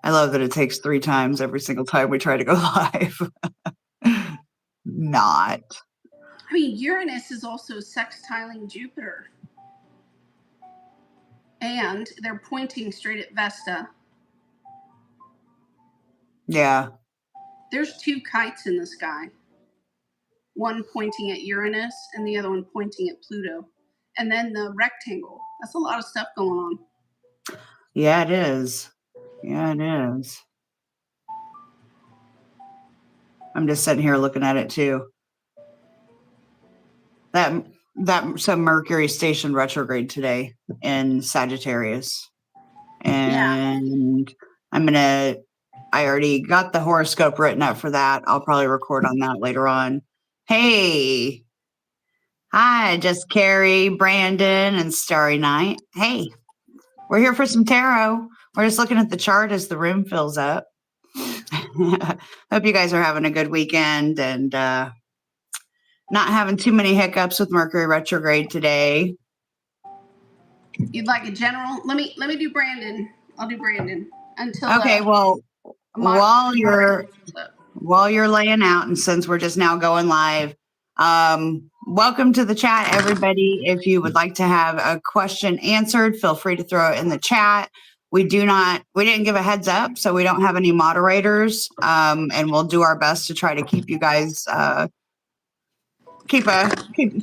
I love that it takes 3 times every single time we try to go live. Not. I mean, Uranus is also sextiling Jupiter. And they're pointing straight at Vesta. Yeah. There's 2 kites in the sky. One pointing at Uranus and the other one pointing at Pluto. And then the rectangle. That's a lot of stuff going on. Yeah, it is. Yeah, it is. I'm just sitting here looking at it too. So Mercury stationed retrograde today in Sagittarius. And yeah. I already got the horoscope written up for that. I'll probably record on that later on. Hey. Hi, just Carrie, Brandon, and Starry Night. Hey, we're here for some tarot. We're just looking at the chart as the room fills up. Hope you guys are having a good weekend and not having too many hiccups with Mercury retrograde today. You'd like a general? Let me do Brandon. I'll do Brandon until. Okay, well, while you're laying out, and since we're just now going live, welcome to the chat, everybody. If you would like to have a question answered, feel free to throw it in the chat. We didn't give a heads up, so we don't have any moderators, and we'll do our best to try to keep you guys, keep a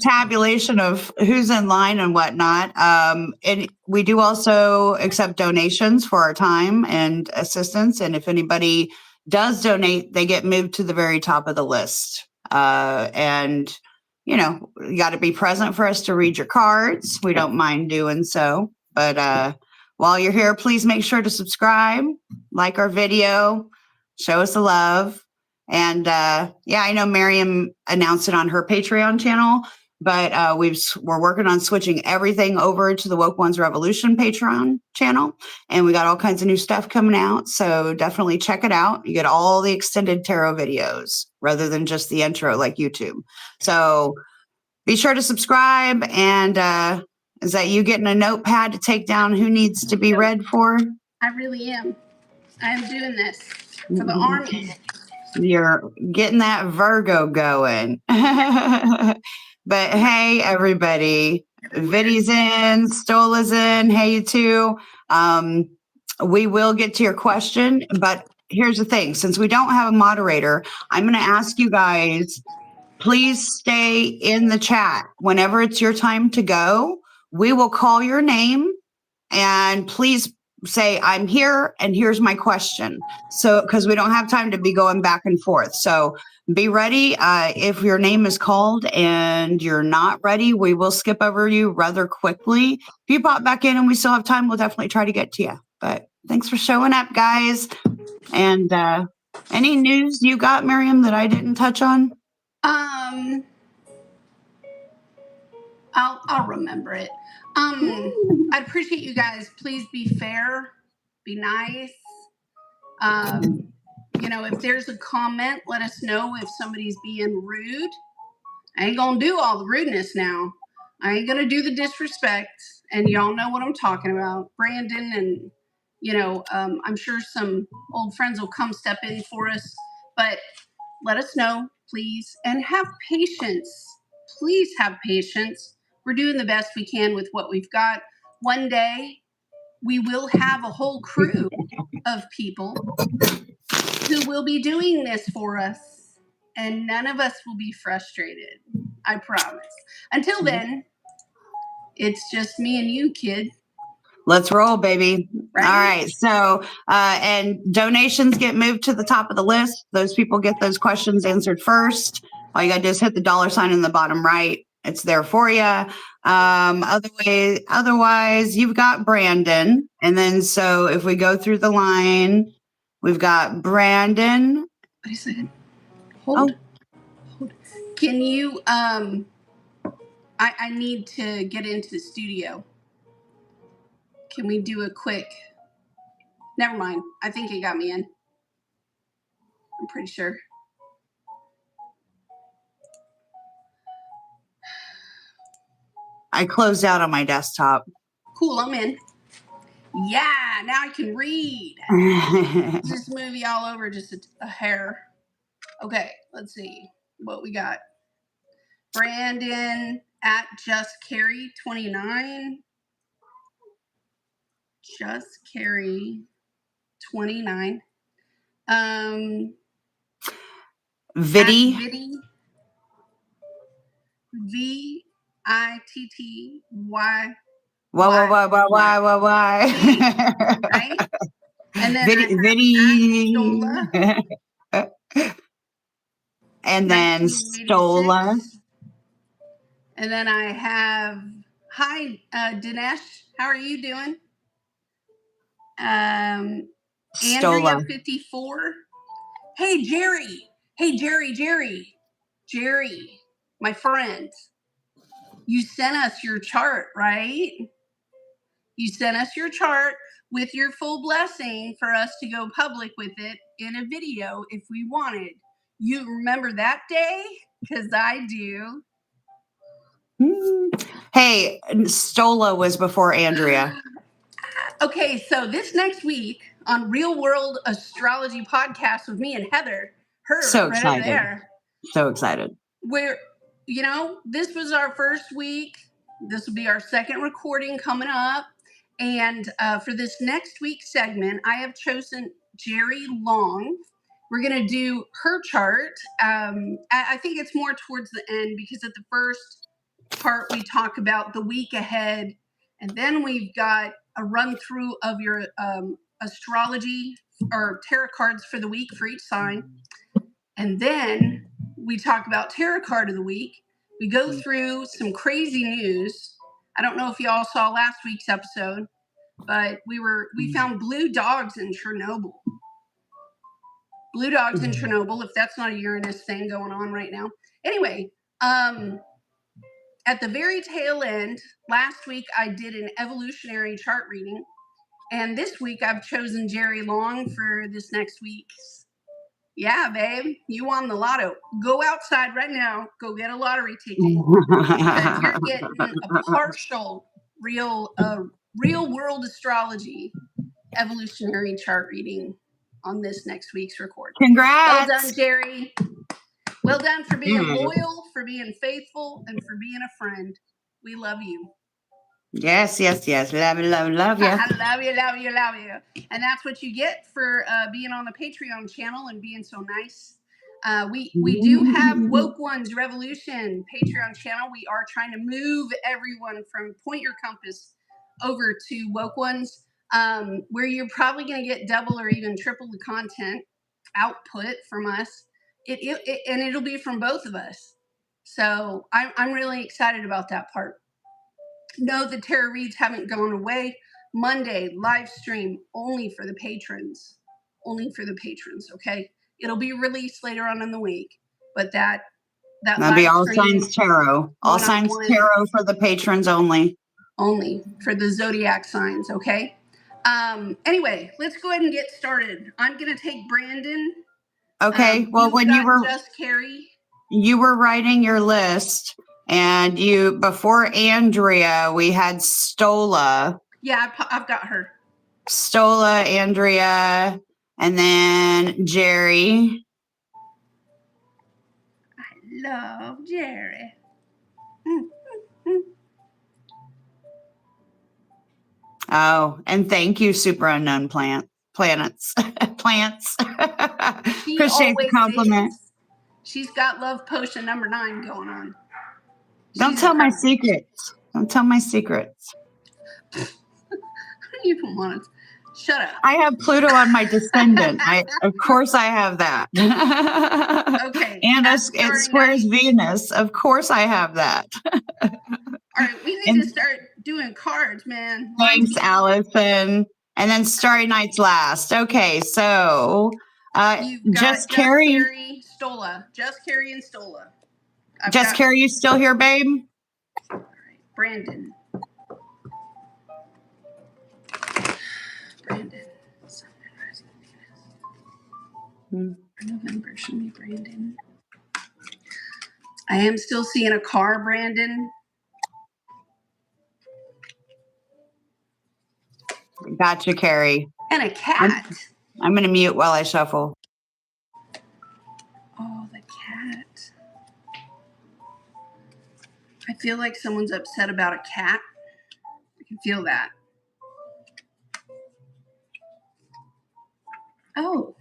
tabulation of who's in line and whatnot. And we do also accept donations for our time and assistance. And if anybody does donate, they get moved to the very top of the list. And you got to be present for us to read your cards. We don't mind doing so. But while you're here, please make sure to subscribe, like our video, show us the love. And I know Miriam announced it on her Patreon channel, but we're working on switching everything over to the Woke.Ones.Revolution Patreon channel, and we got all kinds of new stuff coming out. So definitely check it out. You get all the extended tarot videos rather than just the intro like YouTube. So be sure to subscribe. And is that you getting a notepad to take down who needs to be read for? I really am. I am doing this for the army. You're getting that Virgo going. But hey, everybody, Viddy's in, Stola's in. Hey, you two. We will get to your question, but here's the thing. Since we don't have a moderator, I'm going to ask you guys, please stay in the chat. Whenever it's your time to go, we will call your name, and please say, I'm here and here's my question. So, because we don't have time to be going back and forth. So be ready. If your name is called and you're not ready, we will skip over you rather quickly. If you pop back in and we still have time, we'll definitely try to get to you. But thanks for showing up, guys. And any news you got, Miriam, that I didn't touch on? I'll remember it. I appreciate you guys. Please be fair, be nice. If there's a comment, let us know if somebody's being rude. I ain't gonna do all the rudeness now. I ain't gonna do the disrespect, and y'all know what I'm talking about. Brandon and I'm sure some old friends will come step in for us, but let us know, please, and have patience. Please have patience. We're doing the best we can with what we've got. One day, we will have a whole crew of people who will be doing this for us, and none of us will be frustrated. I promise. Until then, it's just me and you, kid. Let's roll, baby. Right. All right. So, and donations get moved to the top of the list. Those people get those questions answered first. All you got to do is hit the $sign in the bottom right. It's there for you. Otherwise, you've got Brandon. And then, so if we go through the line, we've got Brandon. Wait a second. Hold. Can you, I need to get into the studio. Can we do a quick, never mind. I think he got me in. I'm pretty sure. I closed out on my desktop. Cool, I'm in. Yeah, now I can read. This movie all over just a hair. Okay, let's see what we got. Brandon at Just Carry 29. Just Carry 29. Viddy. Viddy. VITTY. Why? Right? And then Viddy. Stola. And then Stola. And then I have, hi, Dinesh. How are you doing? Andrea 54. Hey, Jerry. Jerry, my friend. You sent us your chart, right? You sent us your chart with your full blessing for us to go public with it in a video if we wanted. You remember that day? Because I do. Hey, Stola was before Andrea. Okay, so this next week on Real World Astrology Podcast with me and Heather, So right excited. there. So excited. Where, this was our first week. This will be our second recording coming up. And for this next week's segment, I have chosen Jerry Long. We're going to do her chart. I think it's more towards the end because at the first part, we talk about the week ahead. And then we've got a run through of your astrology or tarot cards for the week for each sign. And then we talk about tarot card of the week. We go through some crazy news. I don't know if y'all saw last week's episode, but we found blue dogs in Chernobyl. Blue dogs in Chernobyl, if that's not a Uranus thing going on right now. Anyway, at the very tail end, last week I did an evolutionary chart reading. And this week I've chosen Jerry Long for this next week's. Yeah, babe, you won the lotto. Go outside right now. Go get a lottery ticket. Because you're getting a partial real world astrology evolutionary chart reading on this next week's record. Congrats. Well done, Jerry. Well done for being loyal, for being faithful, and for being a friend. We love you. Yes. Love you. I love you. And that's what you get for being on the Patreon channel and being so nice. We do have Woke.Ones.Revolution Patreon channel. We are trying to move everyone from Point Your Compass over to Woke Ones, where you're probably going to get double or even triple the content output from us. And it'll be from both of us. So I'm really excited about that part. No, the tarot reads haven't gone away. Monday, live stream only for the patrons. Only for the patrons, okay? It'll be released later on in the week. But that'll be All Signs Tarot. All Signs Tarot for the patrons only. Only for the zodiac signs, okay? Anyway, let's go ahead and get started. I'm going to take Brandon. Okay, well, when you were Just Carrie. You were writing your list. And before Andrea, we had Stola. Yeah, I've got her. Stola, Andrea, and then Jerry. I love Jerry. Oh, and thank you, Super Unknown Planets. Plants. Appreciate the compliment. She's got love potion number 9 going on. Don't tell my secrets. Don't tell my secrets. I don't even want to. Shut up. I have Pluto on my descendant. Of course I have that. Okay. And it squares Venus. Of course I have that. All right. We need to start doing cards, man. Thanks, Allison. And then Starry Night's last. Okay, so Just Carrie. Stola. Just Carrie and Stola. Just Carrie, you still here, babe? All right. Brandon. November should be Brandon. I am still seeing a car, Brandon. Gotcha, Carrie. And a cat. I'm going to mute while I shuffle. Oh, the cat. I feel like someone's upset about a cat. I can feel that. Oh.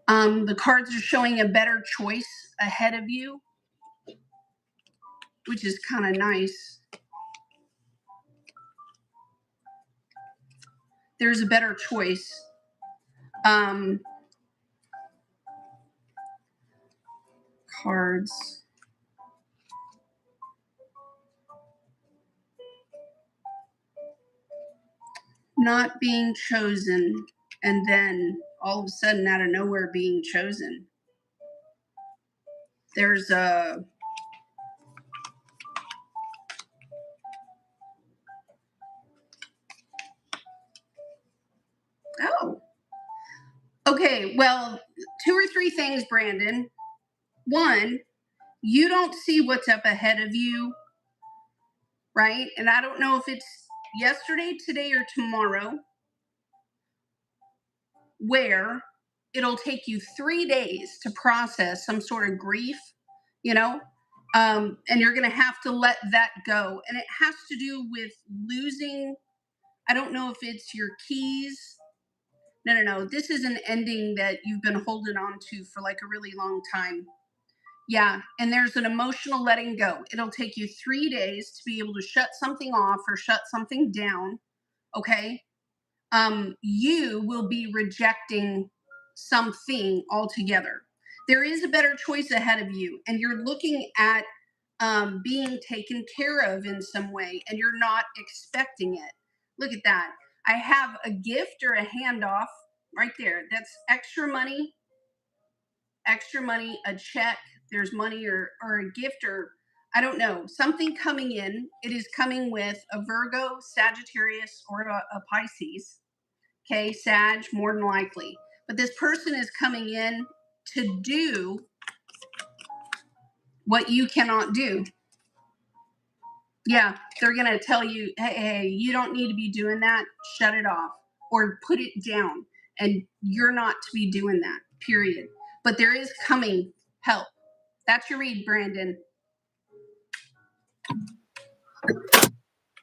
The cards are showing a better choice ahead of you, which is kind of nice. There's a better choice. Cards. Not being chosen, and then all of a sudden out of nowhere being chosen. There's a oh. Okay, well, 2 or 3 things, Brandon. 1, you don't see what's up ahead of you, right? And I don't know if it's yesterday, today, or tomorrow, where it'll take you 3 days to process some sort of grief, you know, and you're going to have to let that go. And it has to do with losing, I don't know if it's your keys. No. This is an ending that you've been holding on to for like a really long time. Yeah, and there's an emotional letting go. It'll take you 3 days to be able to shut something off or shut something down, okay? You will be rejecting something altogether. There is a better choice ahead of you, and you're looking at being taken care of in some way, and you're not expecting it. Look at that. I have a gift or a handoff right there. That's extra money, a check. There's money or a gift or I don't know, something coming in. It is coming with a Virgo, Sagittarius, or a Pisces. Okay, Sag, more than likely. But this person is coming in to do what you cannot do. Yeah, they're going to tell you, hey, you don't need to be doing that. Shut it off or put it down. And you're not to be doing that, period. But there is coming help. That's your read, Brandon.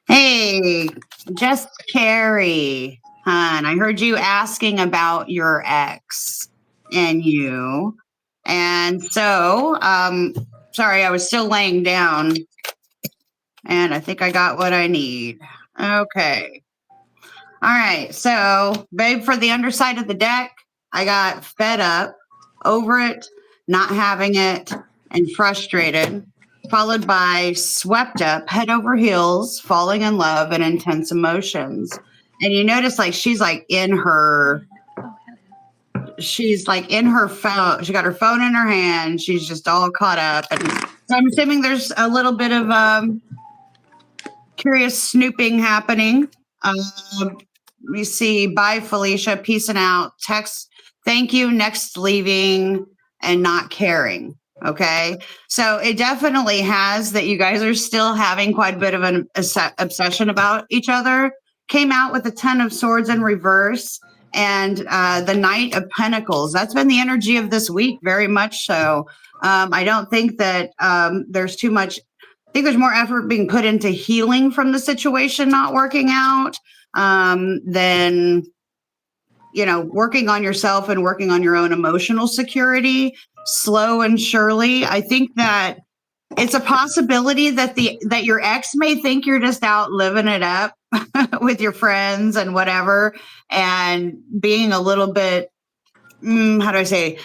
Hey, just Carrie, hon, I heard you asking about your ex and you. And so, sorry, I was still laying down. And I think I got what I need. Okay. All right. So, babe, for the underside of the deck, I got fed up, over it, not having it, and frustrated, followed by swept up, head over heels, falling in love, and intense emotions. And you notice, like, she's like in her phone. She got her phone in her hand. She's just all caught up. And so I'm assuming there's a little bit of curious snooping happening. We see, bye, Felicia, peacing out, text, thank you, next leaving, and not caring. Okay. So it definitely has that you guys are still having quite a bit of an obsession about each other. Came out with the 10 of Swords in reverse and the Knight of Pentacles. That's been the energy of this week, very much so. I don't think that there's too much. I think there's more effort being put into healing from the situation not working out than, working on yourself and working on your own emotional security. Slow and surely. I think that it's a possibility that that your ex may think you're just out living it up with your friends and whatever, and being a little bit, how do I say,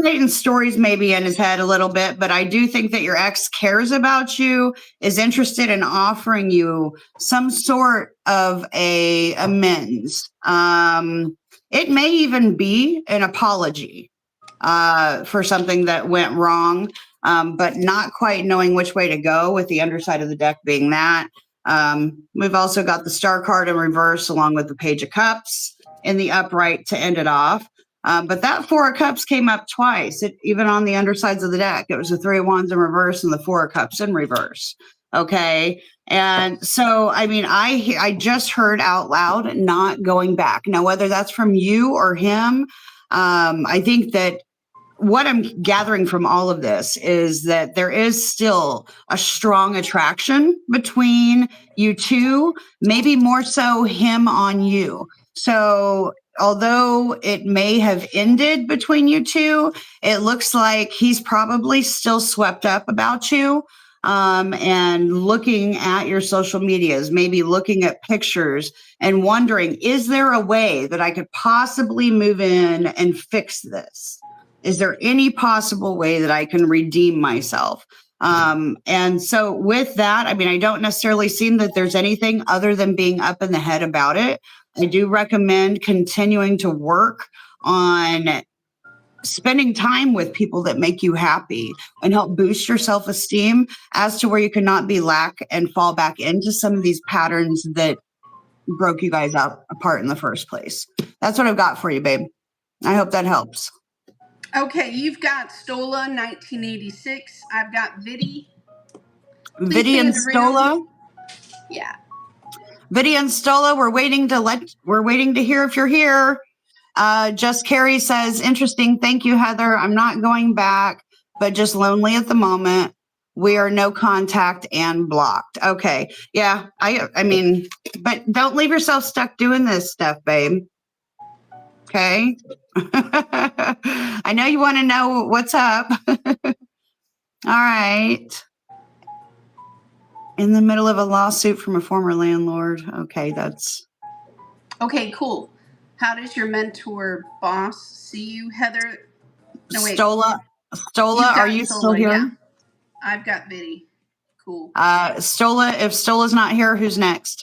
creating stories maybe in his head a little bit, but I do think that your ex cares about you, is interested in offering you some sort of a amends. It may even be an apology for something that went wrong, but not quite knowing which way to go, with the underside of the deck being that. We've also got the Star card in reverse along with the Page of Cups in the upright to end it off. But that Four of Cups came up twice, even on the undersides of the deck. It was the Three of Wands in reverse and the Four of Cups in reverse. Okay. And so, I mean, I just heard out loud, not going back. Now, whether that's from you or him, I think that what I'm gathering from all of this is that there is still a strong attraction between you two, maybe more so him on you. So, although it may have ended between you two, it looks like he's probably still swept up about you. And looking at your social medias, maybe looking at pictures and wondering, is there a way that I could possibly move in and fix this? Is there any possible way that I can redeem myself? And so with that, I mean, I don't necessarily seem that there's anything other than being up in the head about it. I do recommend continuing to work on spending time with people that make you happy and help boost your self-esteem as to where you cannot be lack and fall back into some of these patterns that broke you guys apart in the first place. That's what I've got for you, babe. I hope that helps. Okay, you've got Stola 1986. I've got Viddy. Viddy and Stola. Yeah. Viddy and Stola, we're waiting to hear if you're here. Just Carrie says, interesting. Thank you, Heather. I'm not going back, but just lonely at the moment. We are no contact and blocked. Okay. Yeah. I mean, but don't leave yourself stuck doing this stuff, babe. Okay. I know you want to know what's up. All right. In the middle of a lawsuit from a former landlord. Okay, that's... Okay, cool. How does your mentor boss see you, Heather? No, wait. Stola, are you still here? Yeah. I've got Viddy. Cool. Stola, if Stola's not here, who's next?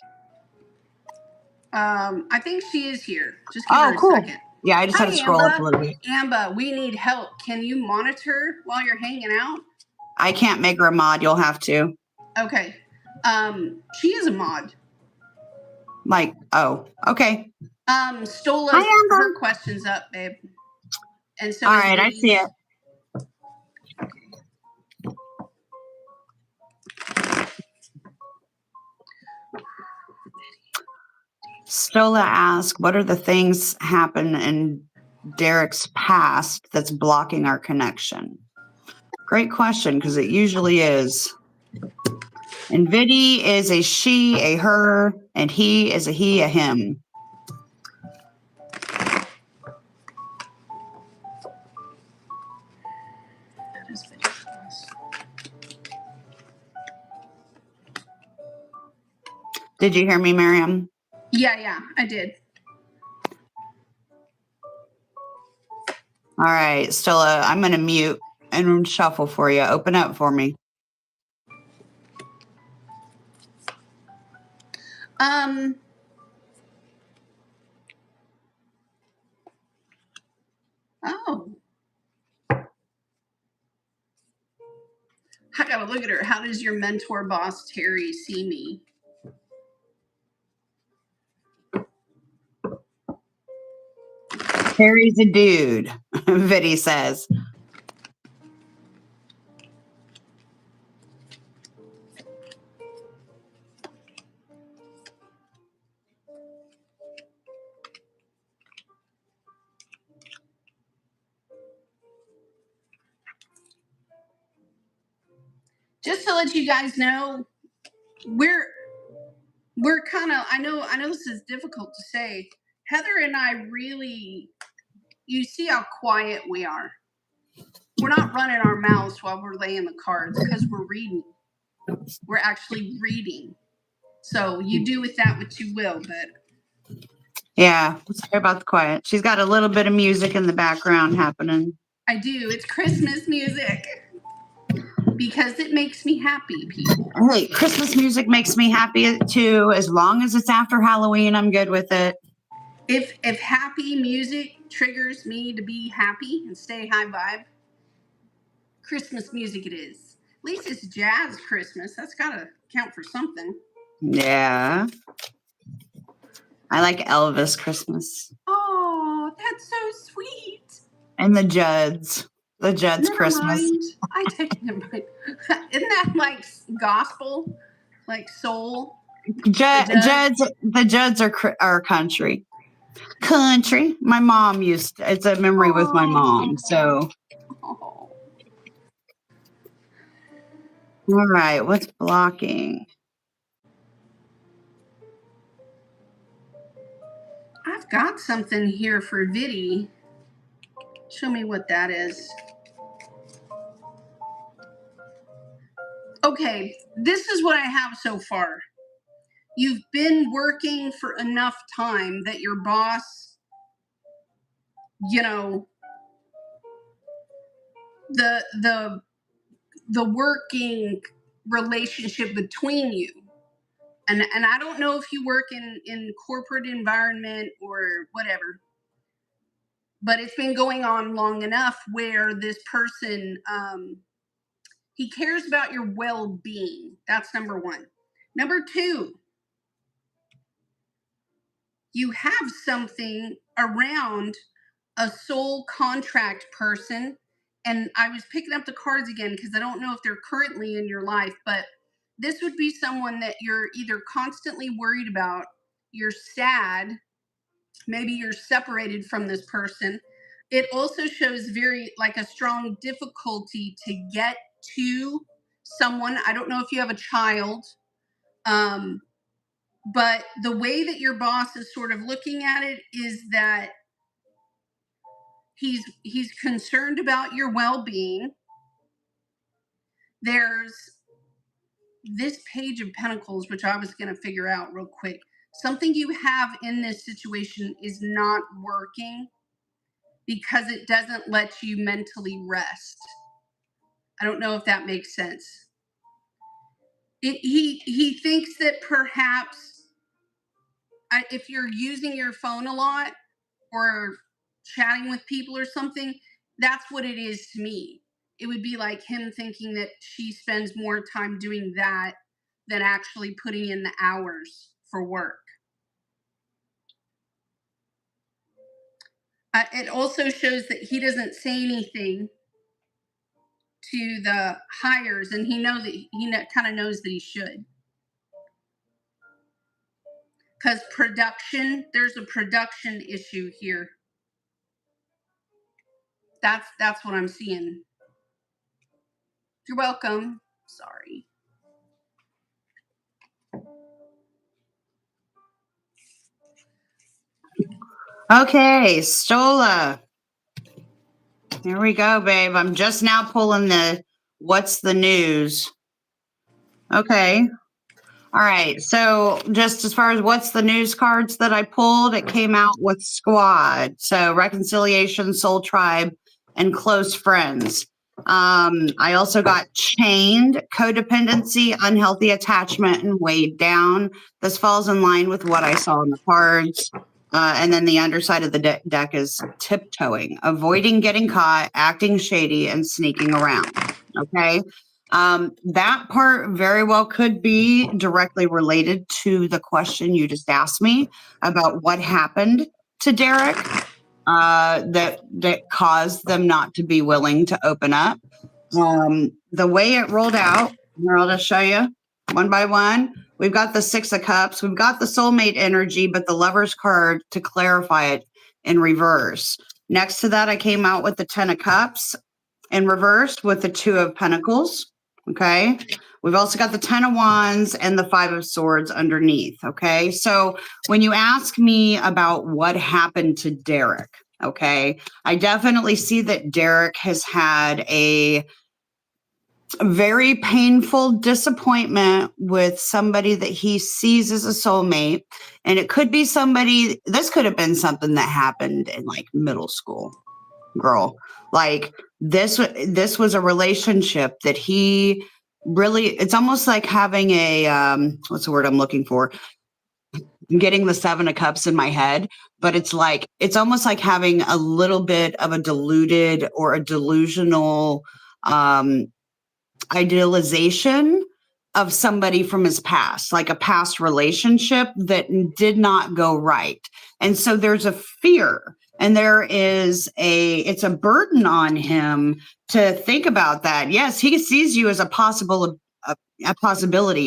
I think she is here. Just give her a second. Yeah, I just had to scroll up a little bit. Amba, we need help. Can you monitor while you're hanging out? I can't make her a mod. You'll have to. Okay. She is a mod. Like, oh, okay. Stola, her question's up, babe. And so all right, I see it. Stola asks, what are the things happen in Derek's past that's blocking our connection? Great question, because it usually is. And Viddy is a she, a her, and he is a he, a him. Did you hear me, Miriam? Yeah, I did. All right, Stola, I'm going to mute and shuffle for you. Open up for me. Oh. I gotta look at her. How does your mentor boss, Terry, see me? Terry's a dude, Viddy says. Just to let you guys know, we're kind of, I know this is difficult to say. Heather and I really, you see how quiet we are. We're not running our mouths while we're laying the cards because we're reading. We're actually reading. So you do with that what you will, but. Yeah, sorry about the quiet. She's got a little bit of music in the background happening. I do. It's Christmas music. Because it makes me happy, people. Hey, Christmas music makes me happy too. As long as it's after Halloween, I'm good with it. If happy music triggers me to be happy and stay high vibe, Christmas music it is. At least it's jazz Christmas. That's got to count for something. Yeah. I like Elvis Christmas. Oh, that's so sweet. And the Judds. The Judd's Never Christmas. mind. I take it. Isn't that like gospel, like soul? The Judds are country. Country. My mom it's a memory with my mom. So, Oh. all right. What's blocking? I've got something here for Viddy. Show me what that is. Okay, this is what I have so far. You've been working for enough time that your boss, the working relationship between you. And I don't know if you work in corporate environment or whatever, but it's been going on long enough where this person, he cares about your well-being. That's number one. Number two, you have something around a sole contract person. And I was picking up the cards again because I don't know if they're currently in your life, but this would be someone that you're either constantly worried about, you're sad, maybe you're separated from this person. It also shows very like a strong difficulty to get to someone. I don't know if you have a child, but the way that your boss is sort of looking at it is that he's concerned about your well-being. There's this Page of Pentacles, which I was going to figure out real quick. Something you have in this situation is not working because it doesn't let you mentally rest. I don't know if that makes sense. He thinks that perhaps if you're using your phone a lot or chatting with people or something, that's what it is to me. It would be like him thinking that she spends more time doing that than actually putting in the hours for work. It also shows that he doesn't say anything to the hires, and he kind of knows that he should. Because there's a production issue here. That's what I'm seeing. You're welcome. Sorry. Okay, Stola. Here we go, babe. I'm just now pulling what's the news. Okay. All right. So just as far as what's the news cards that I pulled, it came out with squad. So reconciliation, soul tribe, and close friends. I also got chained, codependency, unhealthy attachment, and weighed down. This falls in line with what I saw in the cards. And then the underside of the deck is tiptoeing, avoiding getting caught, acting shady, and sneaking around. Okay. That part very well could be directly related to the question you just asked me about what happened to Derek that caused them not to be willing to open up. The way it rolled out, here I'll just show you one by one. We've got the Six of Cups. We've got the soulmate energy, but the Lover's card to clarify it in reverse. Next to that, I came out with the 10 of Cups in reverse with the 2 of Pentacles. Okay. We've also got the 10 of Wands and the 5 of Swords underneath. Okay. So when you ask me about what happened to Derek, okay, I definitely see that Derek has had a very painful disappointment with somebody that he sees as a soulmate. And it could be this could have been something that happened in like middle school, girl. Like this was a relationship that he really, it's almost like having a, what's the word I'm looking for? I'm getting the 7 of Cups in my head, but it's almost like having a little bit of a deluded or a delusional, idealization of somebody from his past, like a past relationship that did not go right. And so there's a fear And it's a burden on him to think about that. Yes, he sees you as a possibility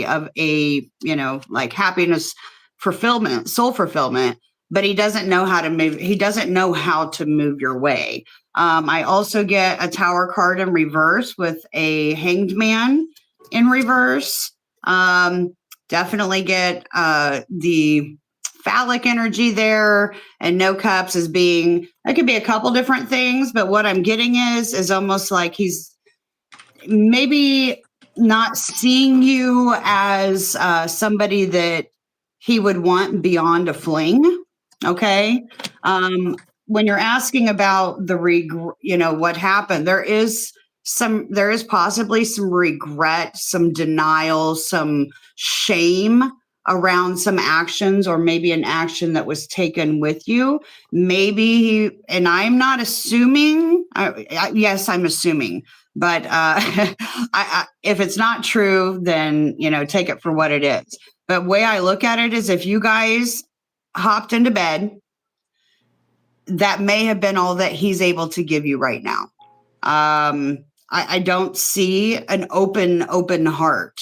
of like happiness, fulfillment, soul fulfillment, but he doesn't know how to move. He doesn't know how to move your way. I also get a Tower card in reverse with a Hanged Man in reverse. Definitely get the phallic energy there, and no cups as being, it could be a couple different things, but what I'm getting is almost like he's maybe not seeing you as somebody that he would want beyond a fling. Okay. When you're asking about what happened, there is possibly some regret, some denial, some shame around some actions, or maybe an action that was taken with you. Maybe and I'm not assuming, yes, I'm assuming, but if it's not true, then, take it for what it is. But way I look at it is, if you guys hopped into bed, that may have been all that he's able to give you right now. I don't see an open heart.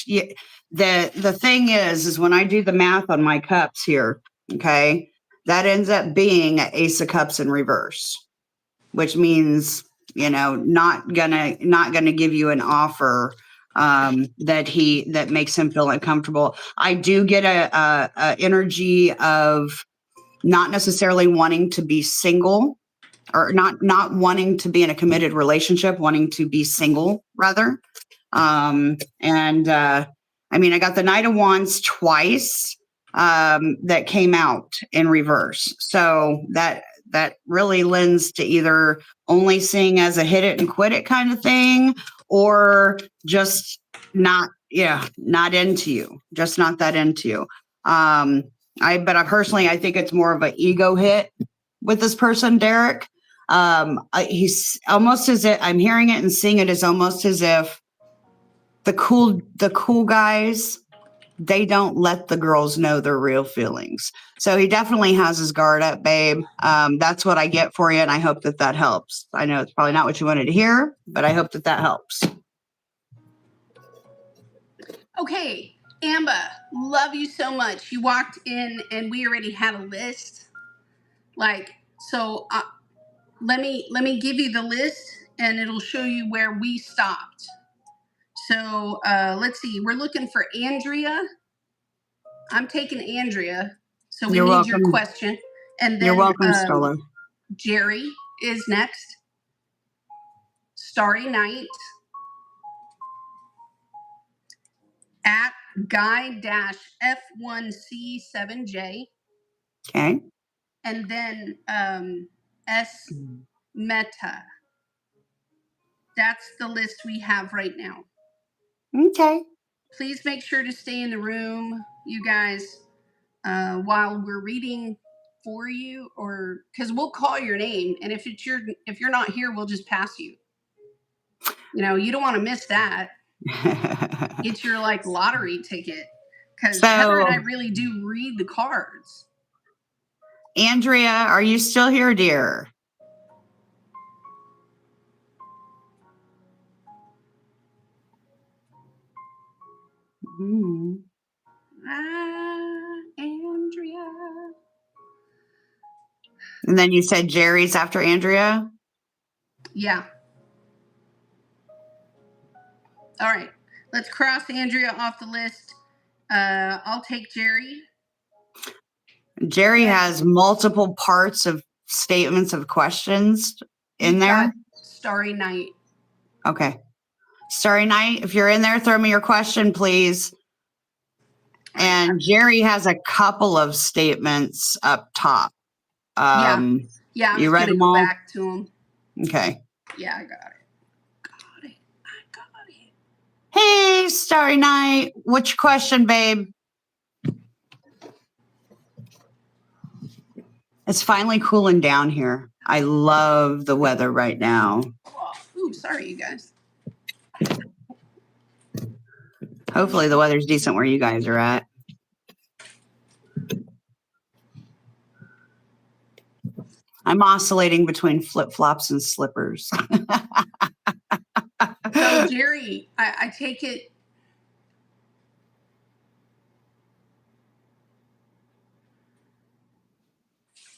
The thing is when I do the math on my cups here, okay, that ends up being an Ace of Cups in reverse, which means, not gonna give you an offer that makes him feel uncomfortable. I do get a energy of not necessarily wanting to be single, or not wanting to be in a committed relationship, wanting to be single rather. I got the Knight of Wands twice that came out in reverse. So that really lends to either only seeing as a hit it and quit it kind of thing, or just not into you, just not that into you. I personally, I think it's more of an ego hit with this person, Derek. He's almost as if I'm hearing it and seeing it as almost as if the cool guys, they don't let the girls know their real feelings. So he definitely has his guard up, babe. That's what I get for you, and I hope that helps. I know it's probably not what you wanted to hear, but I hope that helps. Okay, Amba, love you so much. You walked in and we already had a list. Let me give you the list, and it'll show you where we stopped. So let's see. We're looking for Andrea. I'm taking Andrea. So we need your question. And then you're welcome, Stella. Jerry is next. Starry Night. At Guy-F1C7J. Okay. And then S Meta. That's the list we have right now. Okay. Please make sure to stay in the room, you guys, while we're reading for you, or because we'll call your name, and if you're not here, we'll just pass you. You don't want to miss that. It's your lottery ticket, because Heather and I really do read the cards. Andrea, are you still here, dear? Andrea. And then you said Jerry's after Andrea? Yeah. All right. Let's cross Andrea off the list. I'll take Jerry. Jerry has multiple parts of statements of questions in there. Starry Night. Okay. Starry Night, if you're in there, throw me your question, please. And Jerry has a couple of statements up top. Yeah, I'm you read them all? Back to them. Okay. Yeah, I got it. Hey, Starry Night. What's your question, babe? It's finally cooling down here. I love the weather right now. Ooh, sorry, you guys. Hopefully the weather's decent where you guys are at. I'm oscillating between flip-flops and slippers. So, Jerry, I take it.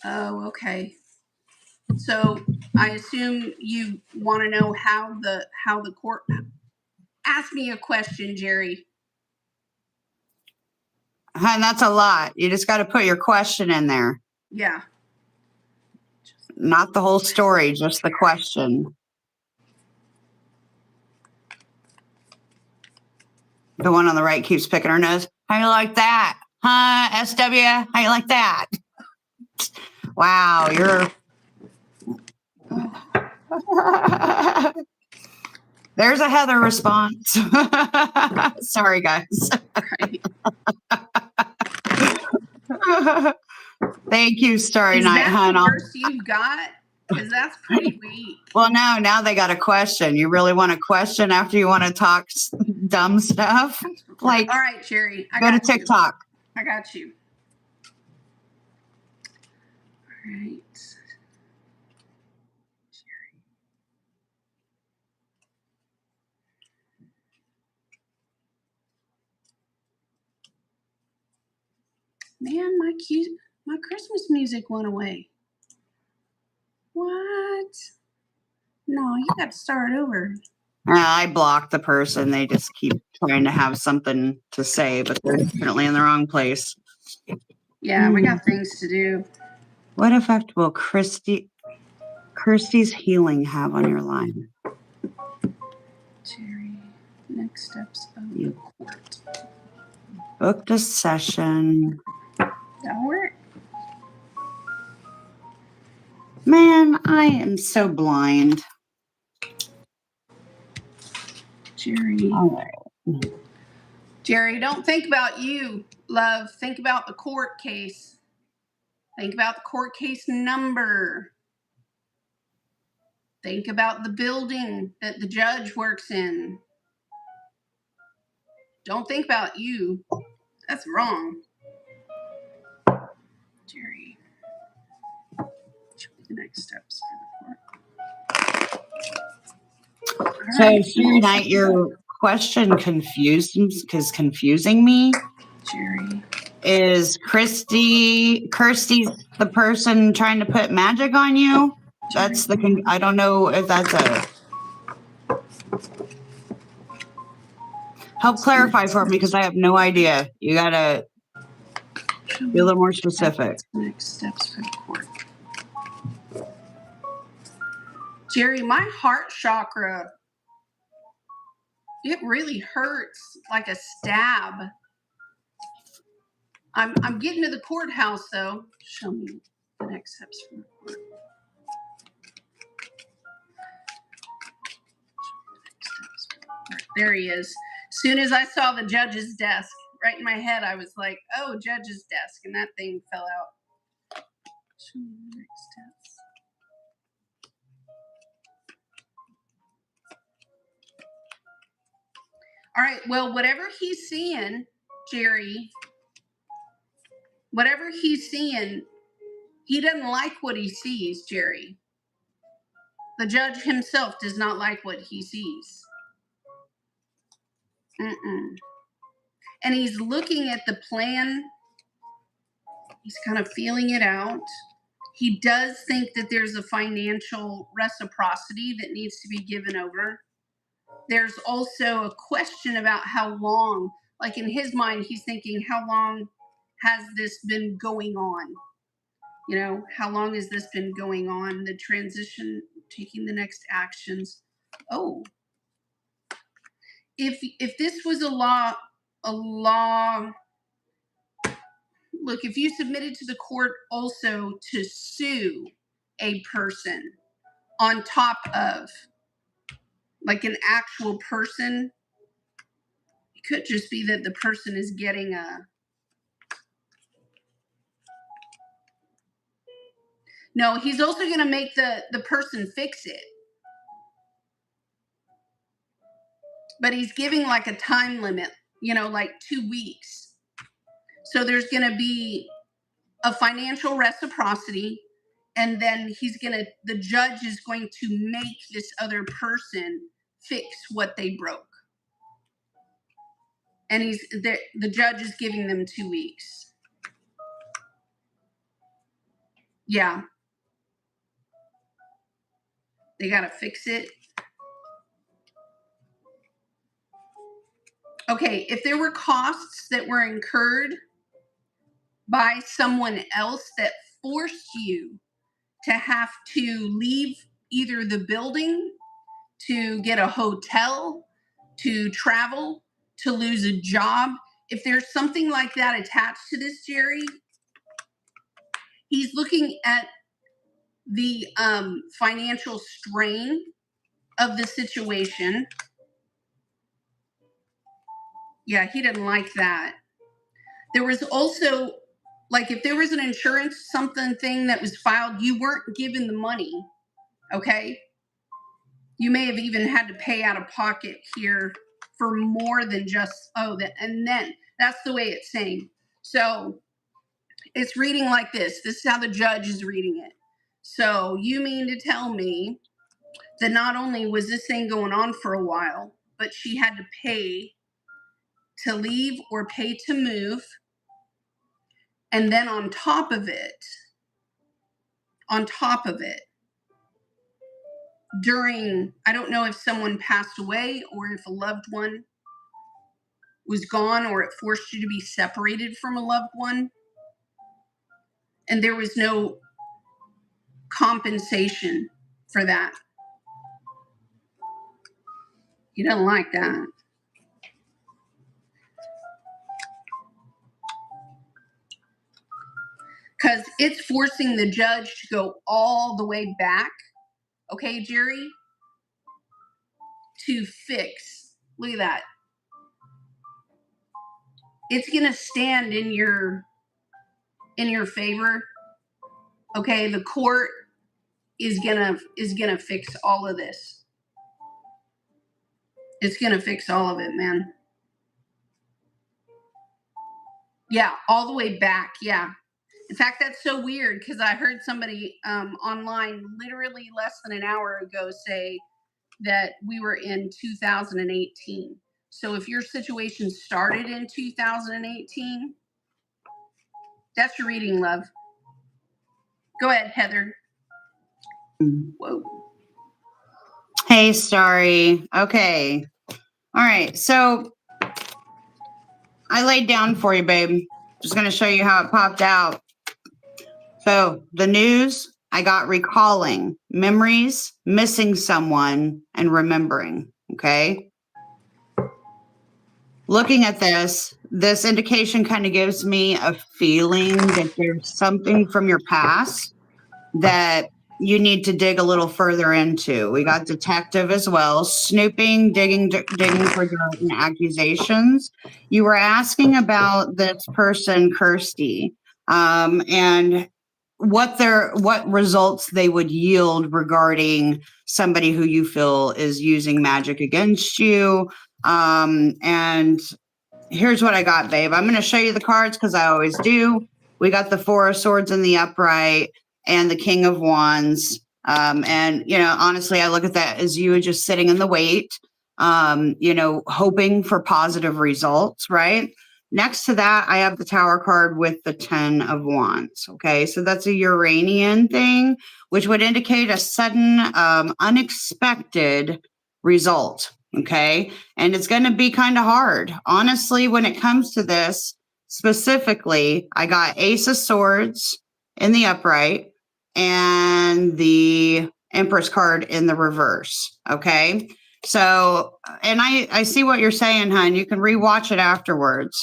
Oh, okay. So I assume you want to know how the court. Ask me a question, Jerry. And that's a lot. You just got to put your question in there. Yeah. Not the whole story, just the question. The one on the right keeps picking her nose. How you like that? Huh, SW? How you like that? Wow, you're... There's a Heather response. Sorry, guys. Right. Thank you, Starry Night, Is that hun. the worst you've got? Because that's pretty weak. Well, no, now they got a question. You really want a question after you want to talk dumb stuff? Like, all right, Jerry. Go to TikTok. I got you. All right. Man, my Christmas music went away. What? No, you got to start over. I blocked the person. They just keep trying to have something to say, but they're definitely in the wrong place. Yeah, we got things to do. What effect will Kirsty's healing have on your line? Jerry, next steps of the court. Booked a session. That'll work. Man, I am so blind. Jerry. All right. Jerry, don't think about you, love. Think about the court case. Think about the court case number. Think about the building that the judge works in. Don't think about you. That's wrong. Jerry. Show me the next steps for the court. So, Starry Night, your question confusing me. Jerry. Is Kirsty's the person trying to put magic on you? Jerry. That's the I don't know if that's a... Help clarify for me because I have no idea. You gotta be a little more specific. Next steps for the court. Jerry, my heart chakra, it really hurts like a stab. I'm getting to the courthouse though. Show me the next steps for the court. There he is. As soon as I saw the judge's desk, right in my head, I was like, oh, judge's desk, and that thing fell out. Show me the next steps. All right, well, whatever he's seeing, Jerry, whatever he's seeing, he doesn't like what he sees, Jerry. The judge himself does not like what he sees. And he's looking at the plan. He's kind of feeling it out. He does think that there's a financial reciprocity that needs to be given over. There's also a question about how long, like in his mind, he's thinking, how long has this been going on? You know, how long has this been going on? The transition, taking the next actions. Oh, if this was a law, look, if you submitted to the court also to sue a person on top of like an actual person, it could just be that the person is getting a... No, he's also going to make the person fix it. But he's giving like a time limit, you know, like 2 weeks. So there's going to be a financial reciprocity and then the judge is going to make this other person fix what they broke. And the judge is giving them 2 weeks. Yeah. They got to fix it. Okay, if there were costs that were incurred by someone else that forced you to have to leave either the building, to get a hotel, to travel, to lose a job, if there's something like that attached to this, Jerry, he's looking at the financial strain of the situation. Yeah, he didn't like that. There was also, like, if there was an insurance thing that was filed, you weren't given the money, okay? You may have even had to pay out of pocket here for more than just, and then that's the way it's saying. So it's reading like this. This is how the judge is reading it. So you mean to tell me that not only was this thing going on for a while, but she had to pay to leave or pay to move, and then on top of it, during, I don't know if someone passed away or if a loved one was gone or it forced you to be separated from a loved one, and there was no compensation for that. He doesn't like that. Because it's forcing the judge to go all the way back, okay, Jerry, to fix. Look at that. It's going to stand in your favor. Okay, the court is going to fix all of this. It's going to fix all of it, man. Yeah, all the way back. Yeah. In fact, that's so weird because I heard somebody online literally less than an hour ago say that we were in 2018. So if your situation started in 2018, that's your reading, love. Go ahead, Heather. Whoa. Hey, Starry. Okay. All right. So I laid down for you, babe. Just going to show you how it popped out. So the news, I got recalling, memories, missing someone, and remembering. Okay. Looking at this indication kind of gives me a feeling that there's something from your past that you need to dig a little further into. We got detective as well, snooping, digging for dirt and accusations. You were asking about this person, Kirsty, and what results they would yield regarding somebody who you feel is using magic against you. And here's what I got, babe. I'm going to show you the cards because I always do. We got the Four of Swords in the upright and the King of Wands. And, honestly, I look at that as you just sitting in the wait, hoping for positive results, right? Next to that, I have the Tower card with the 10 of Wands. Okay, so that's a Uranian thing, which would indicate a sudden, unexpected result. Okay, and it's going to be kind of hard. Honestly, when it comes to this specifically, I got Ace of Swords in the upright and the Empress card in the reverse. Okay, so, and I see what you're saying, hon. You can rewatch it afterwards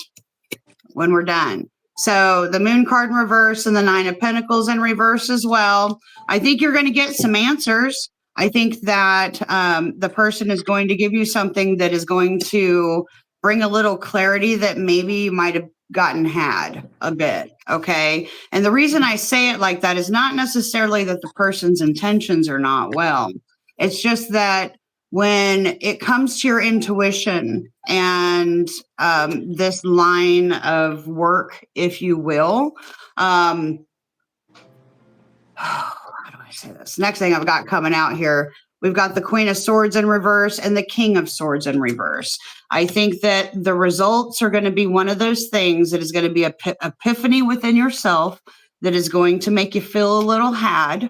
when we're done. So the Moon card in reverse and the Nine of Pentacles in reverse as well. I think you're going to get some answers. I think that the person is going to give you something that is going to bring a little clarity that maybe you might have had a bit. Okay. And the reason I say it like that is not necessarily that the person's intentions are not well. It's just that when it comes to your intuition and this line of work, if you will, how do I say this? Next thing I've got coming out here, we've got the Queen of Swords in reverse and the King of Swords in reverse. I think that the results are going to be one of those things that is going to be an epiphany within yourself that is going to make you feel a little had.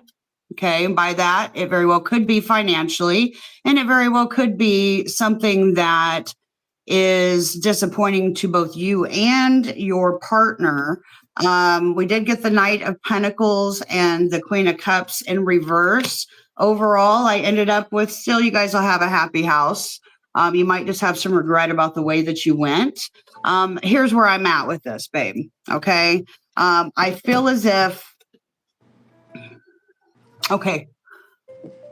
Okay. And by that, it very well could be financially, and it very well could be something that is disappointing to both you and your partner. We did get the Knight of Pentacles and the Queen of Cups in reverse. Overall, I ended up with still, you guys will have a happy house. You might just have some regret about the way that you went. Here's where I'm at with this, babe. Okay. I feel as if, okay,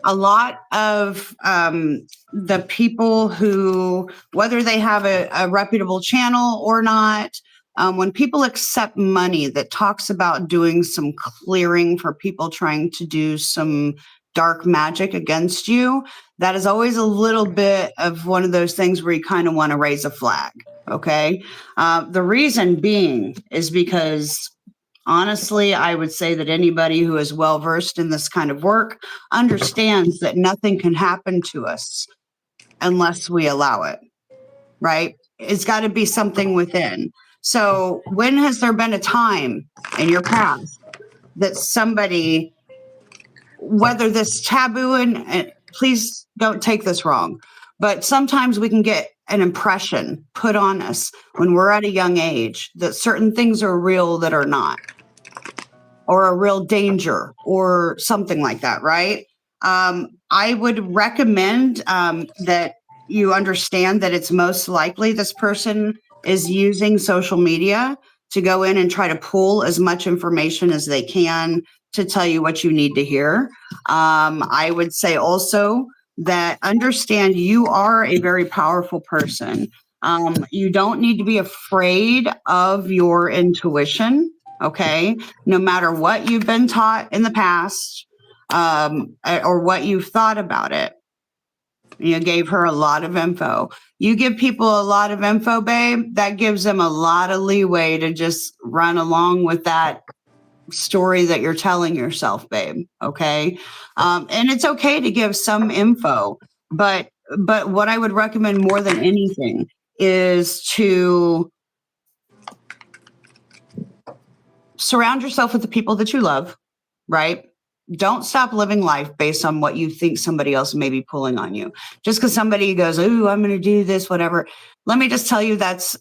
a lot of the people who, whether they have a reputable channel or not, when people accept money that talks about doing some clearing for people trying to do some dark magic against you, that is always a little bit of one of those things where you kind of want to raise a flag. Okay. The reason being is because honestly, I would say that anybody who is well versed in this kind of work understands that nothing can happen to us unless we allow it, right? It's got to be something within. So when has there been a time in your past that somebody, whether this taboo, and please don't take this wrong, but sometimes we can get an impression put on us when we're at a young age that certain things are real that are not, or a real danger or something like that, right? I would recommend that you understand that it's most likely this person is using social media to go in and try to pull as much information as they can to tell you what you need to hear. I would say also that understand you are a very powerful person. You don't need to be afraid of your intuition, okay? No matter what you've been taught in the past, or what you've thought about it. You gave her a lot of info. You give people a lot of info, babe, that gives them a lot of leeway to just run along with that story that you're telling yourself, babe. Okay. And it's okay to give some info, but what I would recommend more than anything is to surround yourself with the people that you love, right? Don't stop living life based on what you think somebody else may be pulling on you. Just because somebody goes, "Ooh, I'm going to do this, whatever." Let me just tell you, that's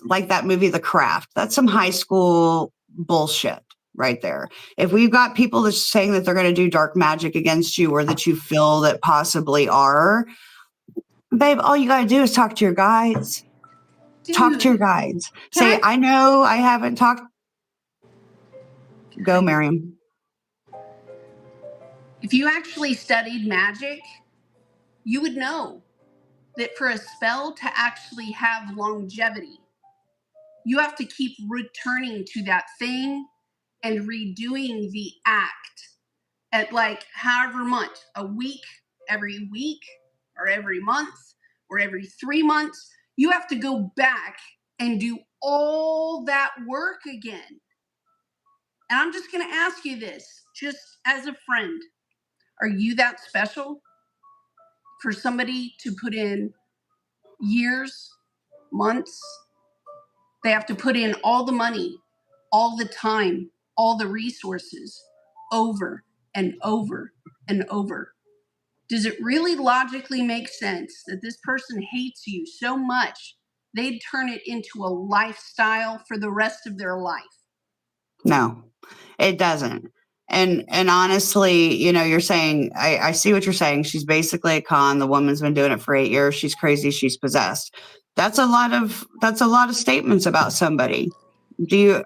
like that movie, The Craft. That's some high school bullshit right there. If we've got people that's saying that they're going to do dark magic against you, or that you feel that possibly are, babe, all you got to do is talk to your guides. Dude, talk to your guides. Say, I know I haven't talked. Go, Miriam. If you actually studied magic, you would know that for a spell to actually have longevity, you have to keep returning to that thing and redoing the act at like however much, a week, every week, or every month, or every 3 months. You have to go back and do all that work again. And I'm just going to ask you this, just as a friend. Are you that special for somebody to put in years, months? They have to put in all the money, all the time, all the resources over and over and over. Does it really logically make sense that this person hates you so much they'd turn it into a lifestyle for the rest of their life? No, it doesn't. And honestly, you're saying, I see what you're saying. She's basically a con. The woman's been doing it for 8 years. She's crazy. She's possessed. That's a lot of statements about somebody. The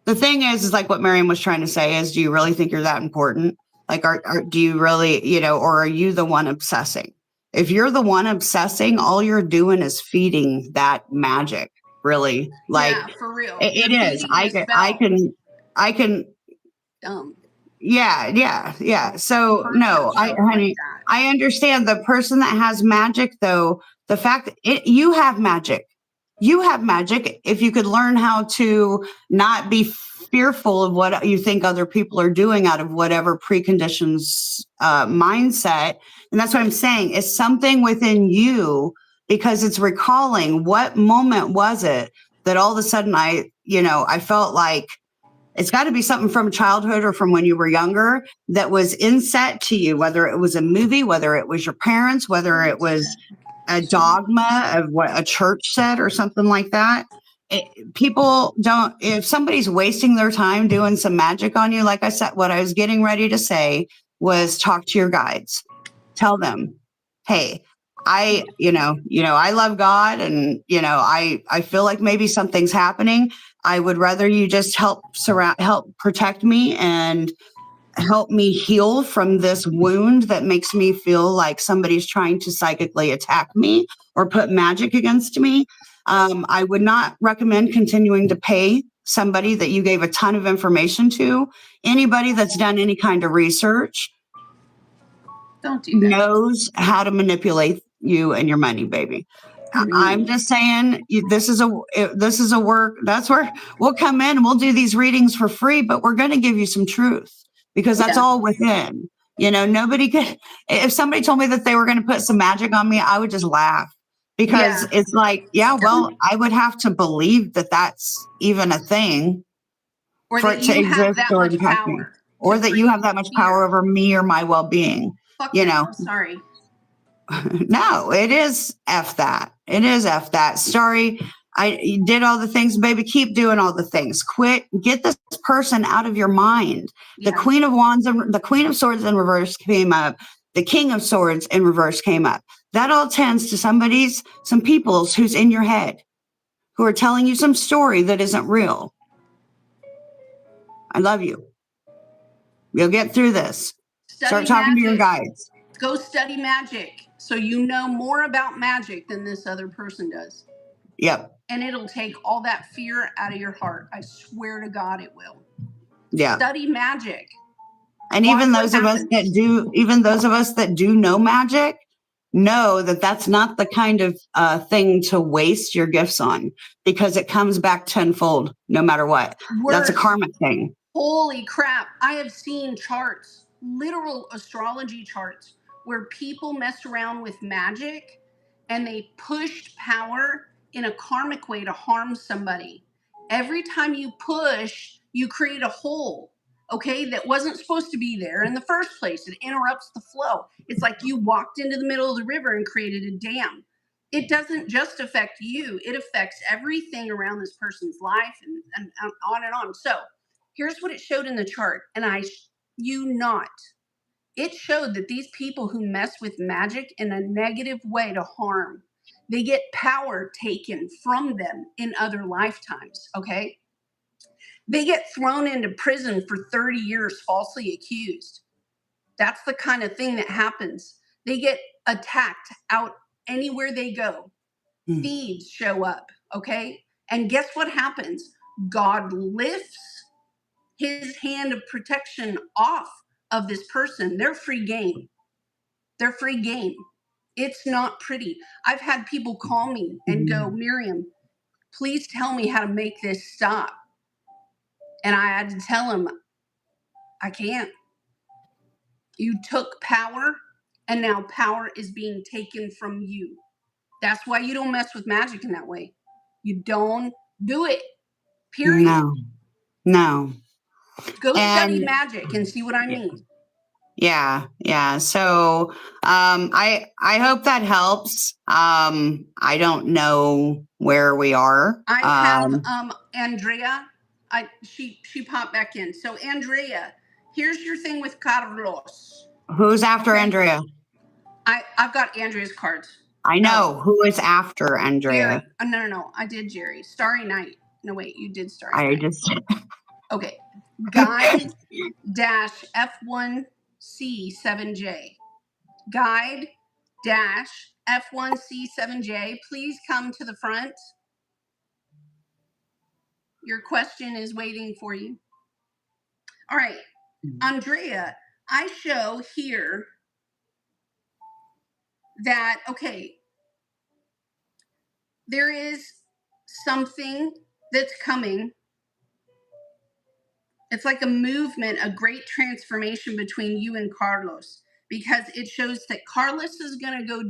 thing is like what Miriam was trying to say is, do you really think you're that important? Like, do you really, or are you the one obsessing? If you're the one obsessing, all you're doing is feeding that magic, really. Like, yeah, for real. It is. I can. Yeah. So no, honey, I understand the person that has magic, though. The fact that you have magic. You have magic. If you could learn how to not be fearful of what you think other people are doing out of whatever preconditions mindset. And that's what I'm saying. It's something within you, because it's recalling what moment was it that all of a sudden I felt like it's got to be something from childhood or from when you were younger that was inset to you, whether it was a movie, whether it was your parents, whether it was a dogma of what a church said or something like that. People don't, if somebody's wasting their time doing some magic on you, like I said, what I was getting ready to say was talk to your guides. Tell them, hey, I love God, and I feel like maybe something's happening. I would rather you just help protect me and help me heal from this wound that makes me feel like somebody's trying to psychically attack me or put magic against me. I would not recommend continuing to pay somebody that you gave a ton of information to. Anybody that's done any kind of research Don't do that. knows how to manipulate you and your money, baby. I'm just saying, this is a work. That's where we'll come in and we'll do these readings for free, but we're going to give you some truth, because that's all within. Nobody could. If somebody told me that they were going to put some magic on me, I would just laugh, because it's like, well, I would have to believe that that's even a thing, or for that it to you have exist that or much impact me, power, or that you have that much power over me or my well-being. Fuck that. Sorry. No, it is F that. It is F that. Sorry, I did all the things, baby. Keep doing all the things. Quit. Get this person out of your mind. The Queen of Wands and the Queen of Swords in reverse came up. The King of Swords in reverse came up. That all tends to some people's who's in your head, who are telling you some story that isn't real. I love you. You'll get through this. Start talking to your guides. Go study magic, so you know more about magic than this other person does. Yep. And it'll take all that fear out of your heart. I swear to God it will. Yeah. Study magic. And even those of us that do know magic know that that's not the kind of thing to waste your gifts on, because it comes back tenfold no matter what. That's a karmic thing. Holy crap. I have seen charts, literal astrology charts, where people messed around with magic and they pushed power in a karmic way to harm somebody. Every time you push, you create a hole, okay, that wasn't supposed to be there in the first place. It interrupts the flow. It's like you walked into the middle of the river and created a dam. It doesn't just affect you, it affects everything around this person's life, and on and on. So here's what it showed in the chart, and it showed that these people who mess with magic in a negative way to harm, they get power taken from them in other lifetimes, okay? They get thrown into prison for 30 years falsely accused. That's the kind of thing that happens. They get attacked out anywhere they go. Thieves show up, okay? And guess what happens? God lifts his hand of protection off of this person. They're free game. They're free game. It's not pretty. I've had people call me and go, Miriam, please tell me how to make this stop. And I had to tell them, I can't. You took power, and now power is being taken from you. That's why you don't mess with magic in that way. You don't do it. Period. No. Go study magic and see what I mean. Yeah. So I hope that helps. I don't know where we are. I have Andrea. She popped back in. So Andrea, here's your thing with Carlos. Who's after Andrea? I've got Andrea's cards. I know. Who is after Andrea? Jerry. No. I did Jerry. Starry Night. No, wait, you did Starry Night. Okay. Guide dash F1C7J. Guide dash F1C7J. Please come to the front. Your question is waiting for you. All right. Andrea, I show here that, okay, there is something that's coming It's like a movement, a great transformation between you and Carlos, because it shows that Carlos is going to go.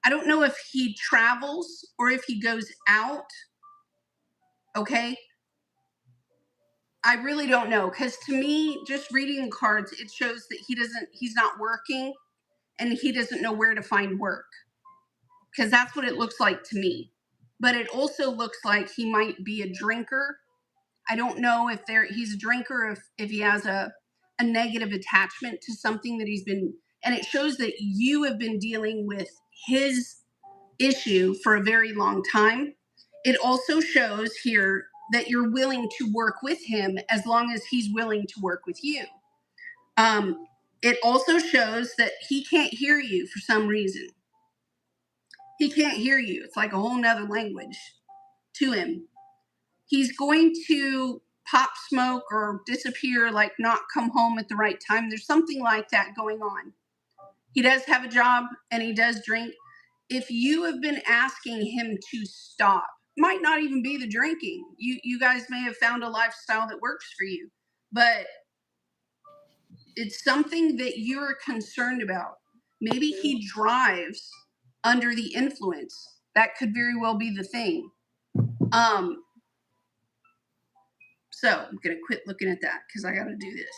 I don't know if he travels or if he goes out. Okay. I really don't know, because to me, just reading the cards, it shows that he's not working and he doesn't know where to find work, because that's what it looks like to me. But it also looks like he might be a drinker. I don't know if he's a drinker, if he has a negative attachment to something that he's been, and it shows that you have been dealing with his issue for a very long time. It also shows here that you're willing to work with him as long as he's willing to work with you. It also shows that he can't hear you for some reason. He can't hear you. It's like a whole nother language to him. He's going to pop smoke or disappear, like not come home at the right time. There's something like that going on. He does have a job and he does drink. If you have been asking him to stop, might not even be the drinking. You guys may have found a lifestyle that works for you, but it's something that you're concerned about. Maybe he drives under the influence. That could very well be the thing. So I'm going to quit looking at that because I got to do this.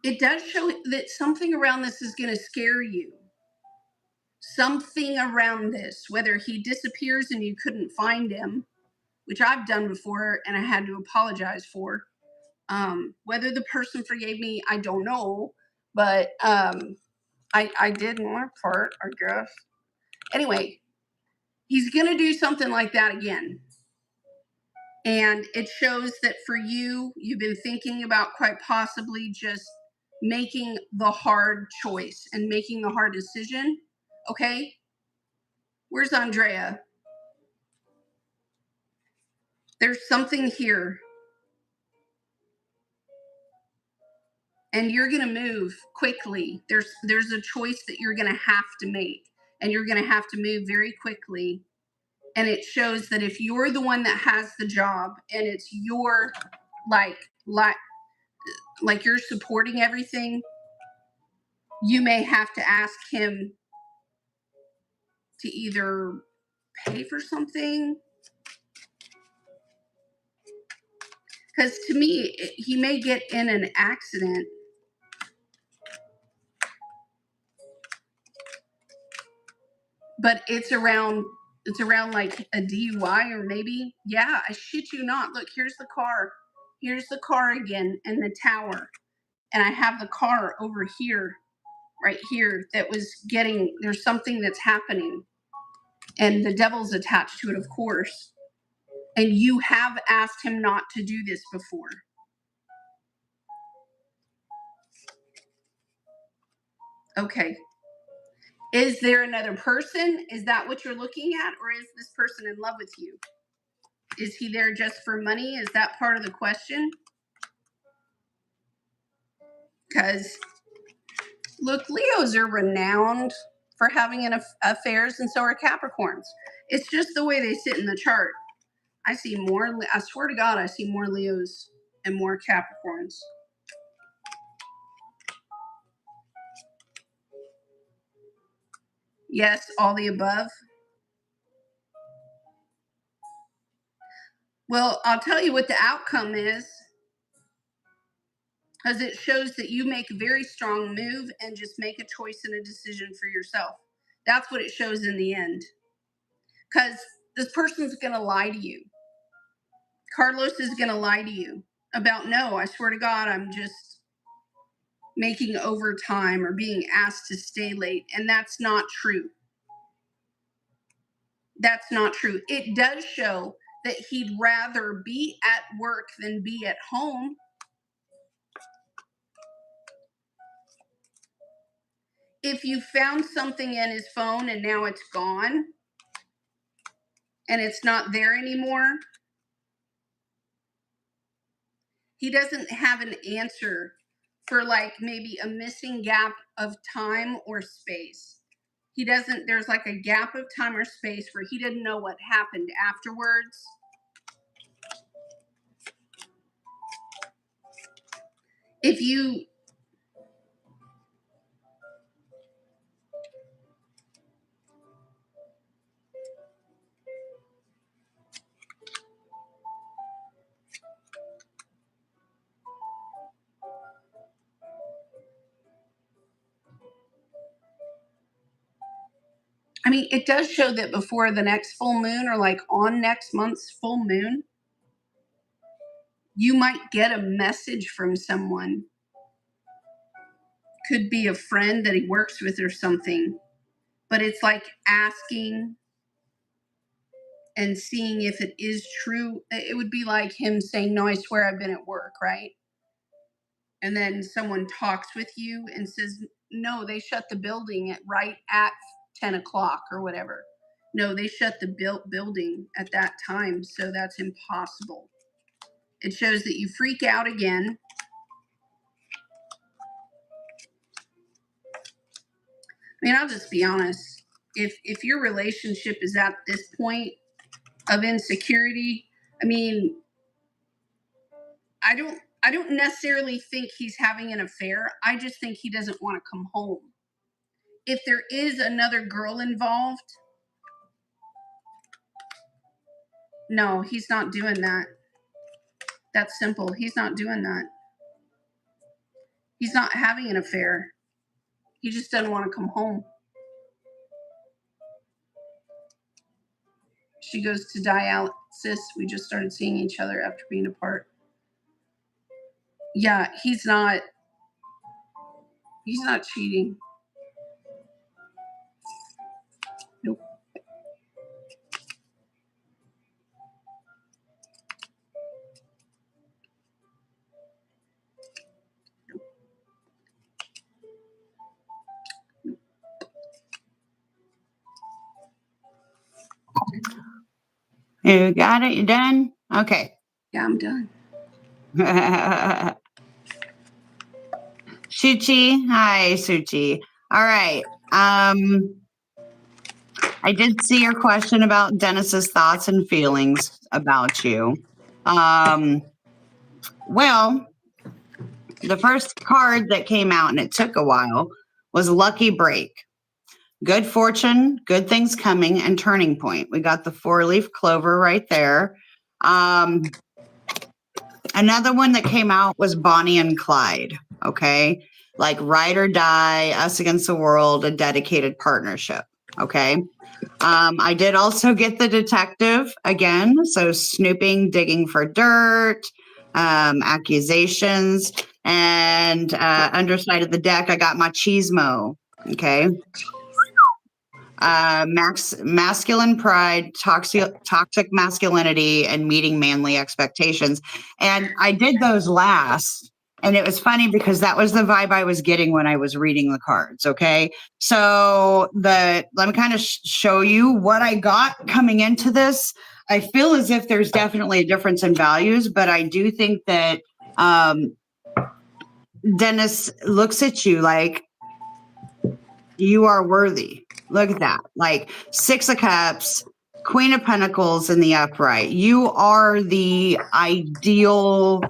It does show that something around this is going to scare you. Something around this, whether he disappears and you couldn't find him, which I've done before and I had to apologize for. Whether the person forgave me, I don't know, but I did my part, I guess. Anyway, he's going to do something like that again. And it shows that for you, you've been thinking about quite possibly just making the hard choice and making the hard decision. Okay? Where's Andrea? There's something here. And you're going to move quickly. There's a choice that you're going to have to make. And you're going to have to move very quickly. And it shows that if you're the one that has the job and it's your like you're supporting everything, you may have to ask him to either pay for something. Because to me, he may get in an accident. But it's around like a DUI or maybe, yeah, I shit you not. Look, here's the car. Here's the car again and the tower. And I have the car over here, right here, that was there's something that's happening. And the devil's attached to it, of course. And you have asked him not to do this before. Okay. Is there another person? Is that what you're looking at? Or is this person in love with you? Is he there just for money? Is that part of the question? Because, look, Leos are renowned for having affairs, and so are Capricorns. It's just the way they sit in the chart. I swear to God, I see more Leos and more Capricorns. Yes, all the above. Well, I'll tell you what the outcome is, because it shows that you make a very strong move and just make a choice and a decision for yourself. That's what it shows in the end. Because this person's going to lie to you. Carlos is going to lie to you about, no, I swear to God, I'm just making overtime or being asked to stay late. And that's not true. That's not true. It does show that he'd rather be at work than be at home. If you found something in his phone and now it's gone and it's not there anymore, he doesn't have an answer for like maybe a missing gap of time or space. There's like a gap of time or space where he didn't know what happened afterwards. if you I mean, it does show that before the next full moon or like on next month's full moon, you might get a message from someone. Could be a friend that he works with or something, but it's like asking and seeing if it is true. It would be like him saying, no, I swear I've been at work, right? And then someone talks with you and says, no, they shut the building right at 10 o'clock or whatever. No, they shut the building at that time, so that's impossible. It shows that you freak out again. I mean, I'll just be honest. If your relationship is at this point of insecurity, I mean, I don't necessarily think he's having an affair. I just think he doesn't want to come home. If there is another girl involved, no, he's not doing that. That's simple. He's not doing that. He's not having an affair. He just doesn't want to come home. She goes to dialysis. We just started seeing each other after being apart. Yeah, he's not cheating. Nope. You got it? You done? Okay. Yeah, I'm done. Suchi. Hi, Suchi. All right. I did see your question about Dennis's thoughts and feelings about you. Well, the first card that came out, and it took a while, was Lucky Break. Good fortune, good things coming, and turning point. We got the 4-leaf clover right there. Another one that came out was Bonnie and Clyde. Okay. Like ride or die, us against the world, a dedicated partnership. Okay. I did also get the detective again. So snooping, digging for dirt, accusations, and underside of the deck, I got machismo. Okay. Masculine pride, toxic masculinity, and meeting manly expectations. And I did those last. And it was funny because that was the vibe I was getting when I was reading the cards. Okay. So let me kind of show you what I got coming into this. I feel as if there's definitely a difference in values, but I do think that Dennis looks at you like you are worthy. Look at that. Like 6 of Cups, Queen of Pentacles in the upright. You are the ideal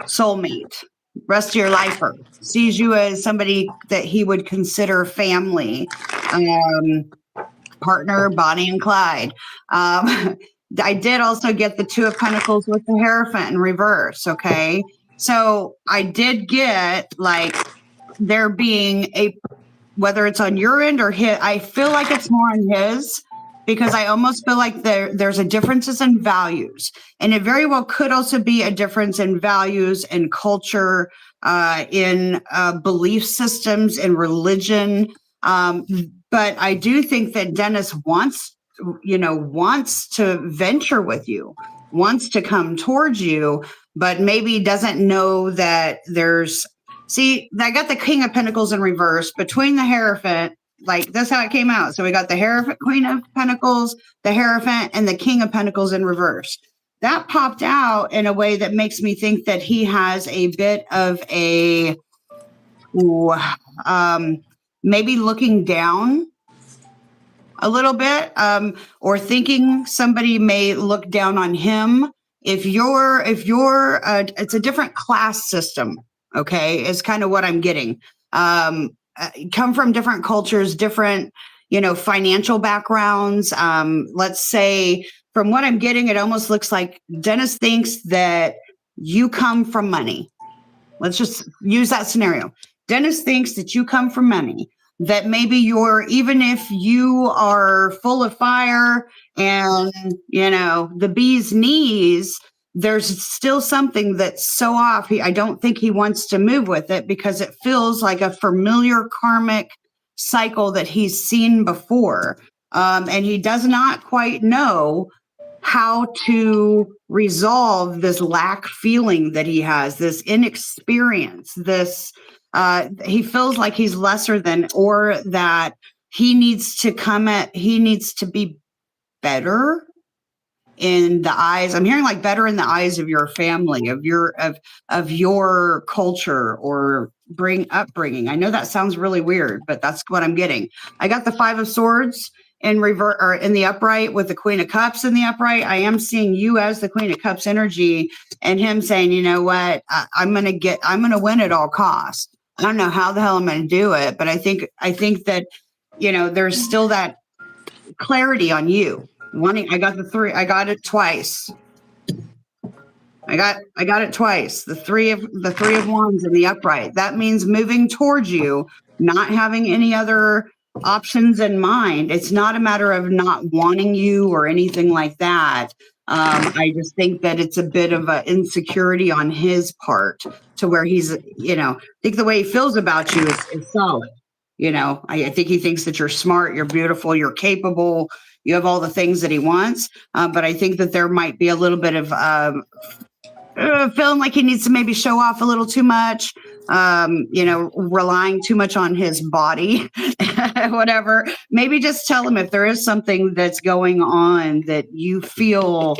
soulmate. Rest of your lifer. Sees you as somebody that he would consider family. Partner, Bonnie and Clyde. I did also get the 2 of Pentacles with the Hierophant in reverse. Okay. So I did get like there being whether it's on your end or his, I feel like it's more on his because I almost feel like there's a differences in values, and it very well could also be a difference in values and culture, in belief systems and religion. But I do think that Dennis wants to venture with you, wants to come towards you, but maybe doesn't know that see, I got the King of Pentacles in reverse between the Hierophant. Like, that's how it came out. So we got the Hierophant, Queen of Pentacles, the Hierophant, and the King of Pentacles in reverse. That popped out in a way that makes me think that he has a bit of maybe looking down a little bit, or thinking somebody may look down on him If you're, it's a different class system. Okay. Is kind of what I'm getting. Come from different cultures, different, financial backgrounds. Let's say from what I'm getting, it almost looks like Dennis thinks that you come from money. Let's just use that scenario. Dennis thinks that you come from money, that maybe even if you are full of fire and, the bee's knees, there's still something that's so off. I don't think he wants to move with it because it feels like a familiar karmic cycle that he's seen before. And he does not quite know how to resolve this lack feeling that he has, this inexperience, this he feels like he's lesser than, or that he needs to be better in the eyes. I'm hearing like better in the eyes of your family, of your culture or upbringing. I know that sounds really weird, but that's what I'm getting. I got the 5 of Swords in reverse, or in the upright, with the Queen of Cups in the upright. I am seeing you as the Queen of Cups energy, and him saying, you know what, I'm going to win at all costs. I don't know how the hell I'm going to do it, but I think that, there's still that clarity on you. I got the 3. I got it twice. I got it twice. The three of wands in the upright. That means moving towards you, not having any other options in mind. It's not a matter of not wanting you or anything like that. I just think that it's a bit of an insecurity on his part, to where he's, I think the way he feels about you is solid. I think he thinks that you're smart, you're beautiful, you're capable, you have all the things that he wants. But I think that there might be a little bit of feeling like he needs to maybe show off a little too much, relying too much on his body, whatever. Maybe just tell him if there is something that's going on that you feel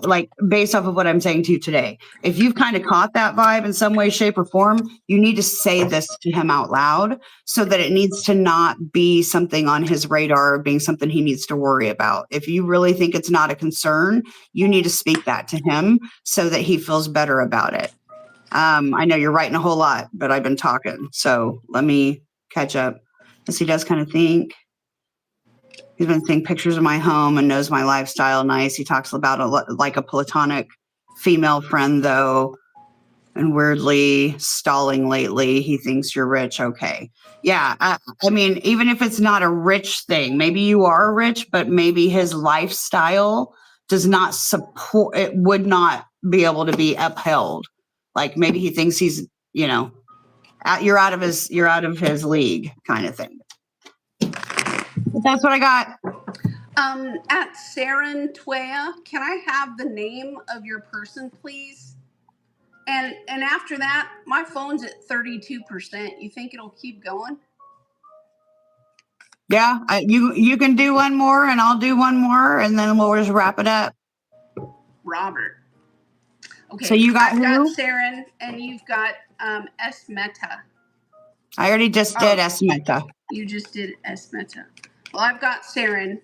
like, based off of what I'm saying to you today. If you've kind of caught that vibe in some way, shape, or form, you need to say this to him out loud, so that it needs to not be something on his radar or being something he needs to worry about. If you really think it's not a concern, you need to speak that to him so that he feels better about it. I know you're writing a whole lot, but I've been talking, so let me catch up. Yes, he does kind of think. He's been seeing pictures of my home and knows my lifestyle. Nice. He talks about like a platonic female friend, though, and weirdly stalling lately. He thinks you're rich. Okay. Yeah. I mean, even if it's not a rich thing, maybe you are rich, but maybe his lifestyle does not support, it would not be able to be upheld. Like maybe he thinks he's, you're out of his league kind of thing. But that's what I got. At Saren Twea, can I have the name of your person, please? And after that, my phone's at 32%. You think it'll keep going? Yeah, you can do one more, and I'll do one more, and then we'll just wrap it up. Robert. Okay. So you got I've who? got Saren, and you've got Esmeta. I already just did Esmeta. You just did Esmeta. Well, I've got Saren.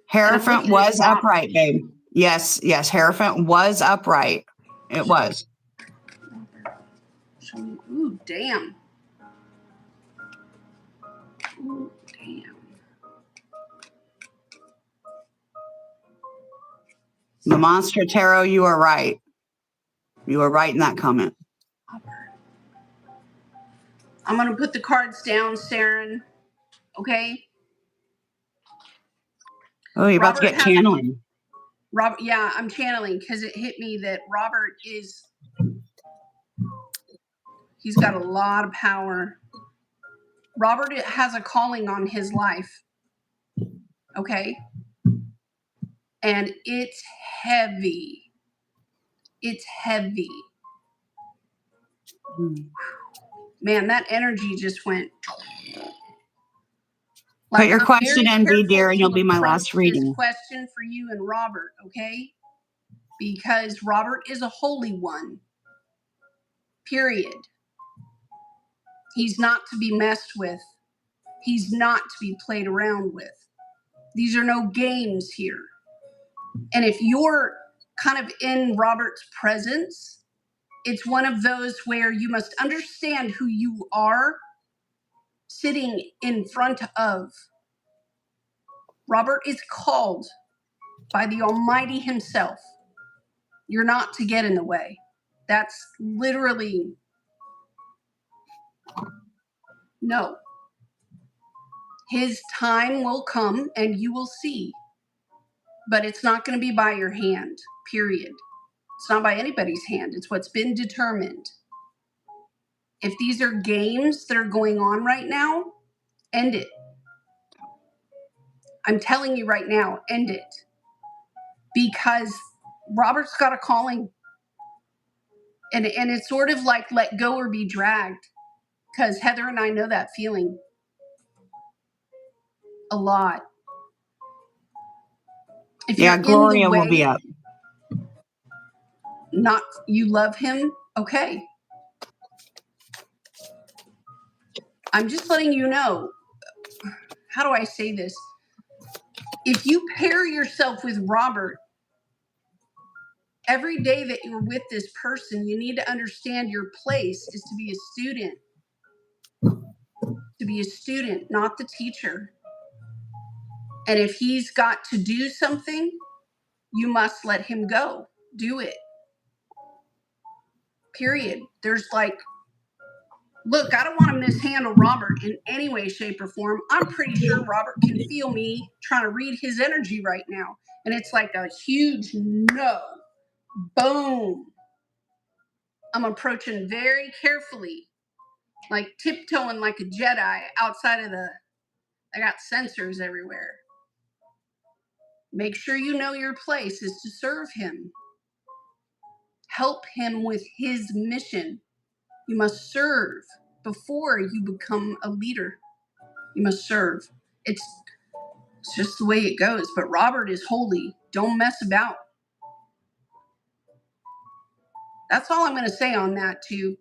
Hierophant was upright, babe. Yes, Hierophant was upright. It was. Ooh, damn. Ooh, damn. The Monster Tarot, you are right. You are right in that comment. I'm going to put the cards down, Saren. Okay? Oh, you're about to get channeling. Robert, yeah, I'm channeling because it hit me that Robert he's got a lot of power. Robert has a calling on his life. Okay? And it's heavy. It's heavy. Man, that energy just went. Put your question in, be dear, and you'll be my last reading. This question for you and Robert, okay? Because Robert is a holy one. Period. He's not to be messed with. He's not to be played around with. These are no games here. And if you're kind of in Robert's presence, it's one of those where you must understand who you are sitting in front of. Robert is called by the Almighty himself. You're not to get in the way. That's literally no. His time will come and you will see, but it's not going to be by your hand, period. It's not by anybody's hand. It's what's been determined. If these are games that are going on right now, end it. I'm telling you right now, end it. Because Robert's got a calling. And it's sort of like let go or be dragged. Because Heather and I know that feeling a lot. If Yeah, Gloria will be up. Not you love him, okay. I'm just letting you know. How do I say this? If you pair yourself with Robert, every day that you're with this person, you need to understand your place is to be a student. To be a student, not the teacher. And if he's got to do something, you must let him go. Do it. Period. There's like, look, I don't want to mishandle Robert in any way, shape, or form. I'm pretty sure Robert can feel me trying to read his energy right now. And it's like a huge no. Boom. I'm approaching very carefully, like tiptoeing like a Jedi outside of I got sensors everywhere. Make sure you know your place is to serve him. Help him with his mission. You must serve before you become a leader. You must serve. It's just the way it goes. But Robert is holy. Don't mess about. That's all I'm going to say on that, too.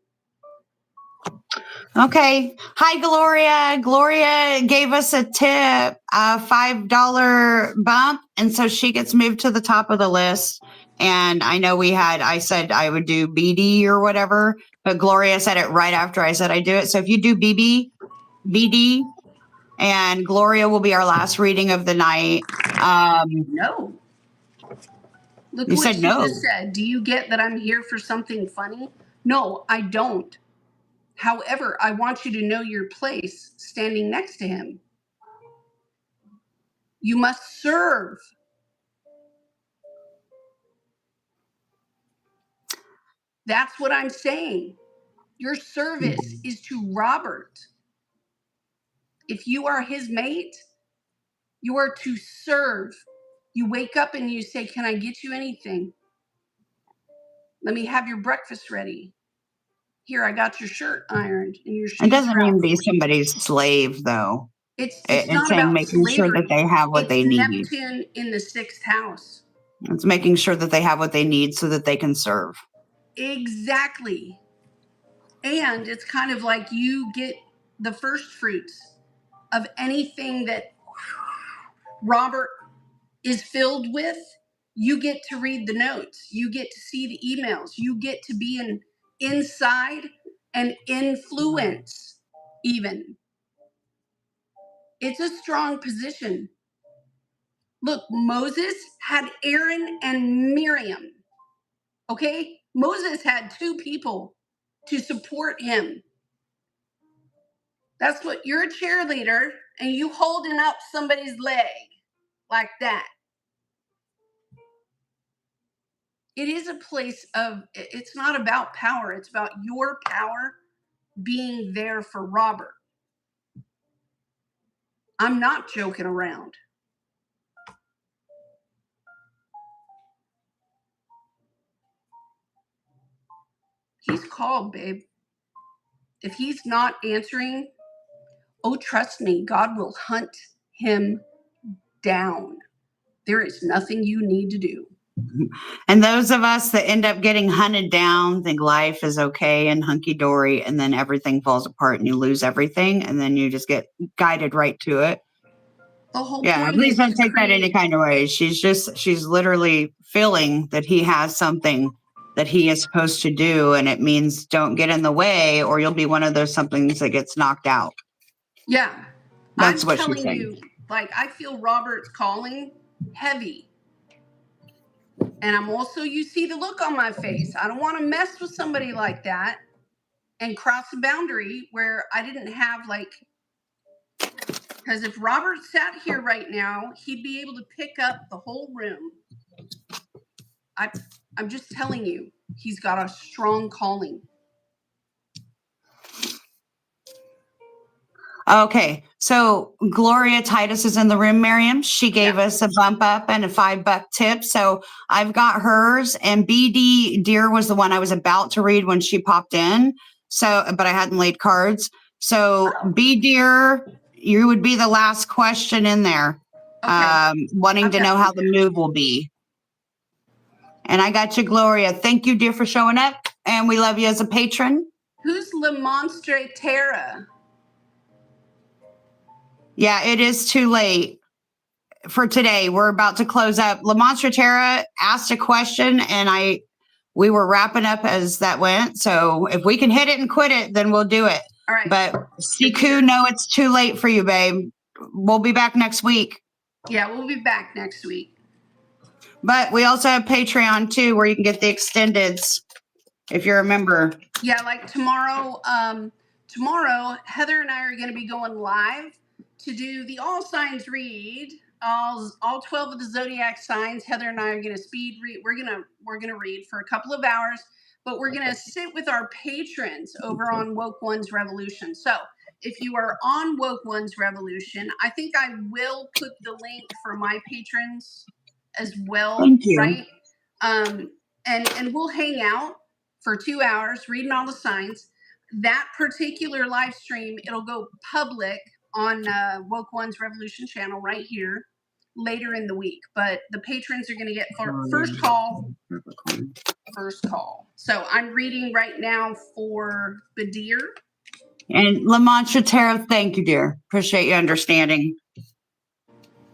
Okay. Hi, Gloria. Gloria gave us a tip, a $5 bump. And so she gets moved to the top of the list. And I know I said I would do BD or whatever, but Gloria said it right after I said I do it. So if you do BD, and Gloria will be our last reading of the night. No. Look you what said she no. just said. Do you get that I'm here for something funny? No, I don't. However, I want you to know your place standing next to him. You must serve. That's what I'm saying. Your service is to Robert. If you are his mate, you are to serve. You wake up and you say, can I get you anything? Let me have your breakfast ready. Here, I got your shirt ironed and your shoes. It doesn't mean be somebody's slave, though. It's not about making slavery. Sure that they have what they need. Neptune in the 6th house. It's making sure that they have what they need so that they can serve. Exactly. And it's kind of like you get the first fruits of anything that Robert is filled with. You get to read the notes. You get to see the emails. You get to be inside and influence even. It's a strong position. Look, Moses had Aaron and Miriam. Okay? Moses had 2 people to support him. That's what you're a cheerleader and you holding up somebody's leg like that. It is a place of, it's not about power. It's about your power being there for Robert. I'm not joking around. He's called, babe. If he's not answering, oh, trust me, God will hunt him down. There is nothing you need to do. And those of us that end up getting hunted down think life is okay and hunky-dory, and then everything falls apart and you lose everything, and then you just get guided right to it. The whole Yeah, point please is don't to take that any create. kind of way. She's literally feeling that he has something that he is supposed to do, and it means don't get in the way, or you'll be one of those somethings that gets knocked out. Yeah. That's I'm what she's telling saying. you, like, I feel Robert's calling heavy. And I'm also, you see the look on my face. I don't want to mess with somebody like that and cross a boundary where I didn't have, like, because if Robert sat here right now, he'd be able to pick up the whole room. I'm just telling you, he's got a strong calling. Okay, so Gloria Titus is in the room, Miriam. She gave Yeah. us a bump up and a $5 tip. So I've got hers, and BD Deer was the one I was about to read when she popped in. So, but I hadn't laid cards. So B Deer, you would be the last question in there. Okay. Wanting I've to got know you. how the move will be. And I got you, Gloria. Thank you, dear, for showing up. And we love you as a patron. Who's Le Monstre Terra? Yeah, it is too late for today. We're about to close up. La Monstra Terra asked a question, and we were wrapping up as that went. So if we can hit it and quit it, then we'll do it. All right. But Siku, no, it's too late for you, babe. We'll be back next week. Yeah, we'll be back next week. But we also have Patreon too, where you can get the extendeds if you're a member. Yeah, like tomorrow, Heather and I are going to be going live to do the all signs read. All 12 of the zodiac signs. Heather and I are going to speed read. We're gonna read for a couple of hours, but we're going to sit with our patrons over on Woke.Ones.Revolution. So if you are on Woke.Ones.Revolution, I think I will put the link for my patrons as well. Thank you. Right? And we'll hang out for 2 hours reading all the signs. That particular live stream, it'll go public on Woke.Ones.Revolution channel right here later in the week. But the patrons are going to get first call. So I'm reading right now for Badir. And La Mancha Tarot, thank you, dear. Appreciate you understanding.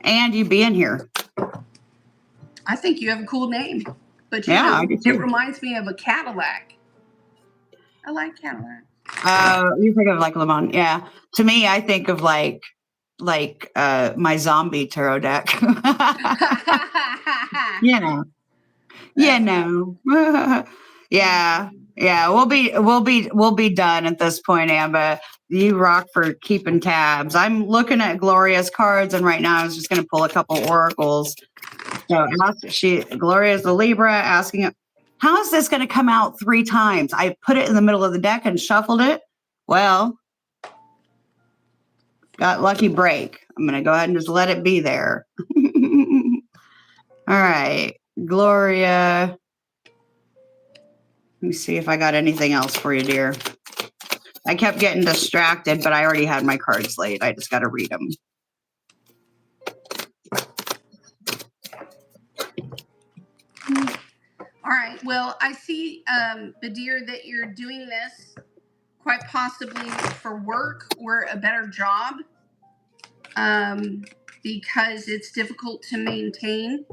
And you being here. I think you have a cool name. But I do too. It reminds me of a Cadillac. I like Cadillac. You think of like Lemon, yeah. To me, I think of like my zombie tarot deck. Yeah. We'll be done at this point, Amba. You rock for keeping tabs. I'm looking at Gloria's cards, and right now I was just going to pull a couple oracles. So Gloria's the Libra, asking, how is this going to come out 3 times? I put it in the middle of the deck and shuffled it. Well, got lucky break. I'm going to go ahead and just let it be there. All right, Gloria. Let me see if I got anything else for you, dear. I kept getting distracted, but I already had my cards laid. I just got to read them. All right. Well, I see, Badir, that you're doing this quite possibly for work or a better job, because it's difficult to maintain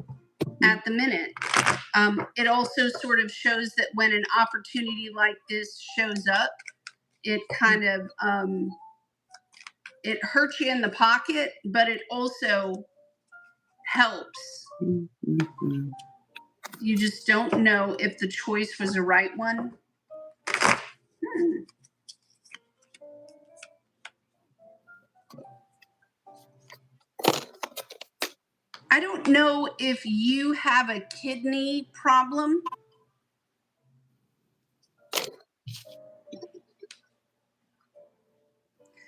at the minute. It also sort of shows that when an opportunity like this shows up, it kind of it hurts you in the pocket, but it also helps. Mm-hmm. You just don't know if the choice was the right one. I don't know if you have a kidney problem.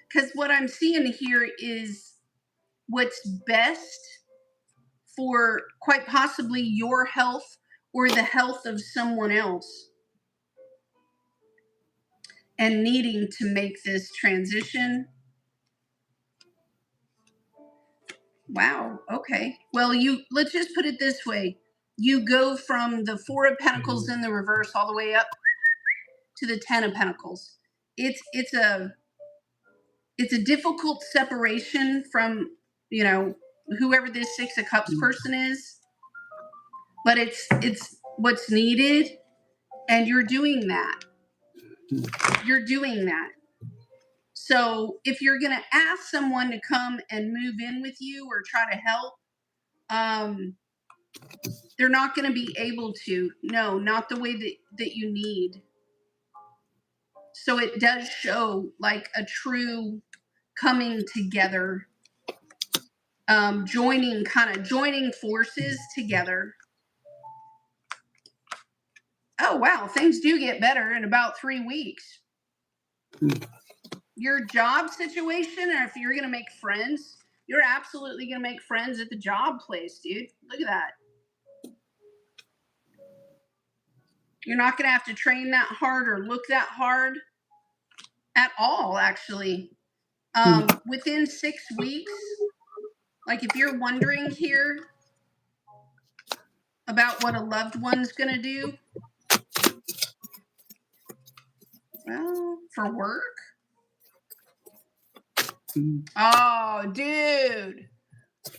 Because what I'm seeing here is what's best for quite possibly your health or the health of someone else, and needing to make this transition. Wow. Okay. Well, let's just put it this way. You go from the 4 of Pentacles in the reverse all the way up to the 10 of Pentacles. It's a difficult separation from, whoever this Six of Cups person is, but it's what's needed, and you're doing that. You're doing that. So if you're going to ask someone to come and move in with you or try to help, they're not going to be able to. No, not the way that you need. So it does show like a true coming together, joining forces together. Oh, wow. Things do get better in about 3 weeks. Your job situation, or if you're going to make friends, you're absolutely going to make friends at the job place, dude. Look at that. You're not going to have to train that hard or look that hard at all, actually. Within 6 weeks, like if you're wondering here about what a loved one's going to do, well, for work? Oh, dude.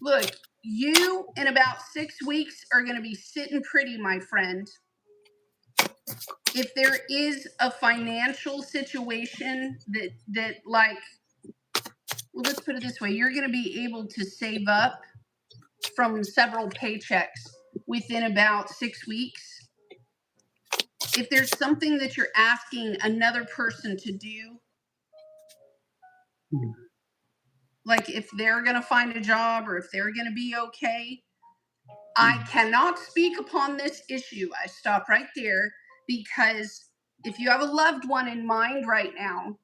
Look, you in about 6 weeks are going to be sitting pretty, my friend. If there is a financial situation that like, well, let's put it this way. You're going to be able to save up from several paychecks within about 6 weeks. If there's something that you're asking another person to do, like if they're going to find a job or if they're going to be okay, I cannot speak upon this issue. I stop right there, because if you have a loved one in mind right now,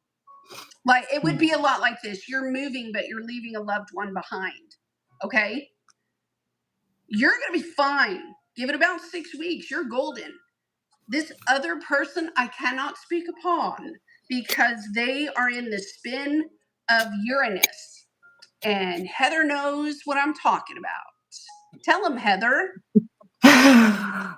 like it would be a lot like this. You're moving, but you're leaving a loved one behind. Okay? You're going to be fine. Give it about 6 weeks. You're golden. This other person, I cannot speak upon because they are in the spin of Uranus. And Heather knows what I'm talking about. Tell them, Heather.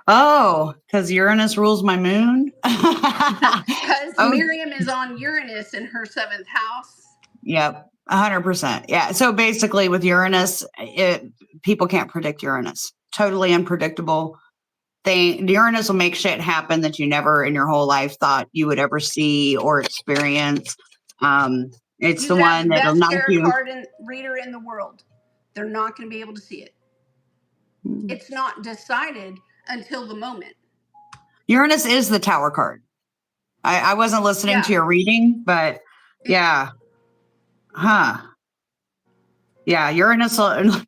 Oh, because Uranus rules my moon? Because Miriam is on Uranus in her 7th house. Yep, 100%. Yeah. So basically with Uranus, people can't predict Uranus. Totally unpredictable. Uranus will make shit happen that you never in your whole life thought you would ever see or experience. It's You the one that'll best knock tarot you. card reader in the world. They're not going to be able to see it. It's not decided until the moment. Uranus is the tower card. I wasn't listening to your reading, but yeah. Huh. Yeah, Uranus will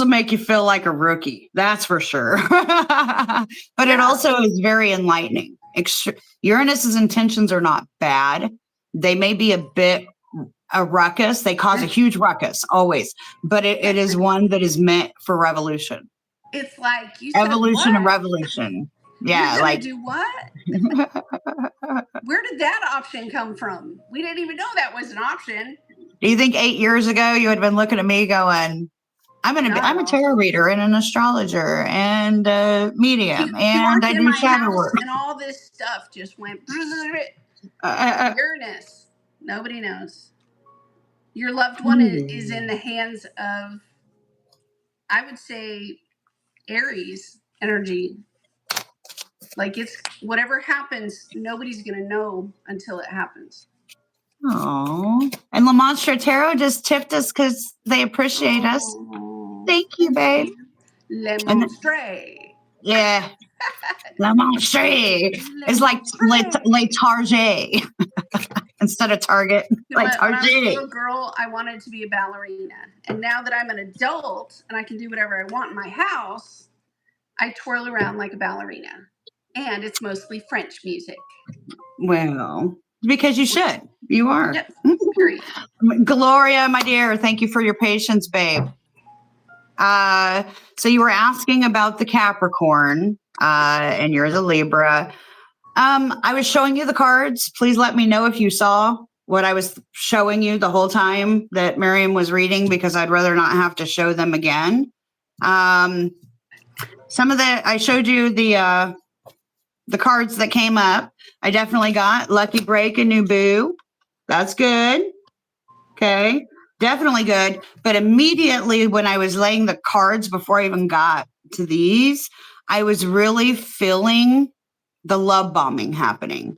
make you feel like a rookie. That's for sure. But it also is very enlightening. Uranus's intentions are not bad. They may be a bit a ruckus. They cause a huge ruckus always, but it is one that is meant for revolution. It's like you evolution said, and revolution. Yeah, you're like do what? Where did that option come from? We didn't even know that was an option. Do you think 8 years ago you would have been looking at me going, I'm a tarot reader and an astrologer and a medium and I do shadow work. And all this stuff just went Uranus. Nobody knows. Your loved one is in the hands of, I would say, Aries energy. Like it's whatever happens, nobody's gonna know until it happens. Oh, and La Monstre Tarot just tipped us because they appreciate us. Thank you, babe. Le Monstre. Yeah. La Monstre. It's like Le Target instead of Target. Like When I was a Target. little girl, I wanted to be a ballerina. And now that I'm an adult and I can do whatever I want in my house, I twirl around like a ballerina. And it's mostly French music. Well, because you should. You are. Yes, period. Gloria, my dear, thank you for your patience, babe. So you were asking about the Capricorn, and you're the Libra. I was showing you the cards. Please let me know if you saw what I was showing you the whole time that Miriam was reading, because I'd rather not have to show them again. I showed you the cards that came up. I definitely got Lucky Break and New Boo. That's good. Okay. definitely good. But immediately when I was laying the cards before I even got to these, I was really feeling the love bombing happening.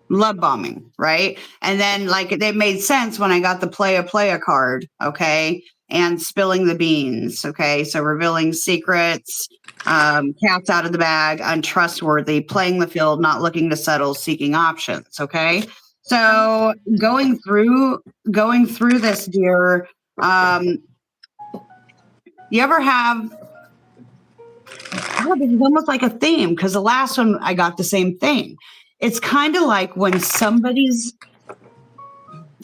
Love bombing, right? And then like it made sense when I got the playa card, okay, and spilling the beans, okay. So revealing secrets, cats out of the bag, untrustworthy, playing the field, not looking to settle, seeking options, okay. So going through this, dear, you ever have? Oh, this is almost like a theme because the last one I got the same thing. It's kind of like when somebody's,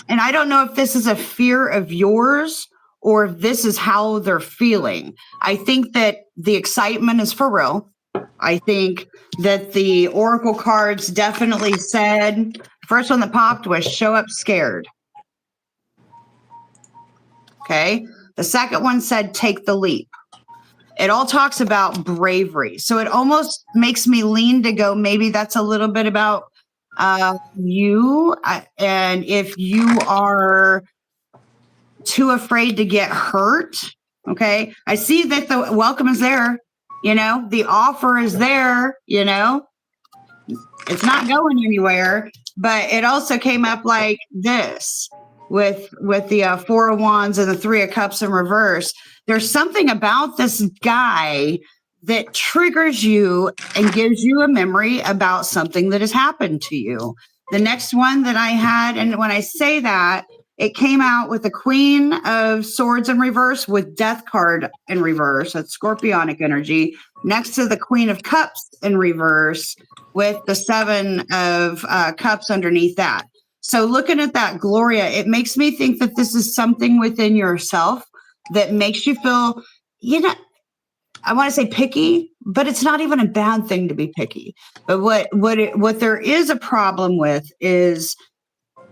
and I don't know if this is a fear of yours or if this is how they're feeling. I think that the excitement is for real. I think that the oracle cards definitely said, first one that popped was show up scared. Okay. The second one said take the leap. It all talks about bravery. So it almost makes me lean to go, maybe that's a little bit about you. And if you are too afraid to get hurt, okay, I see that the welcome is there, the offer is there, it's not going anywhere, but it also came up like this with the Four of Wands and the Three of Cups in reverse. There's something about this guy that triggers you and gives you a memory about something that has happened to you. The next one that I had, and when I say that, it came out with the Queen of Swords in reverse with Death card in reverse. That's Scorpionic energy. Next to the Queen of Cups in reverse with the Seven of Cups underneath that. So looking at that, Gloria, it makes me think that this is something within yourself that makes you feel, I want to say picky, but it's not even a bad thing to be picky. But what there is a problem with is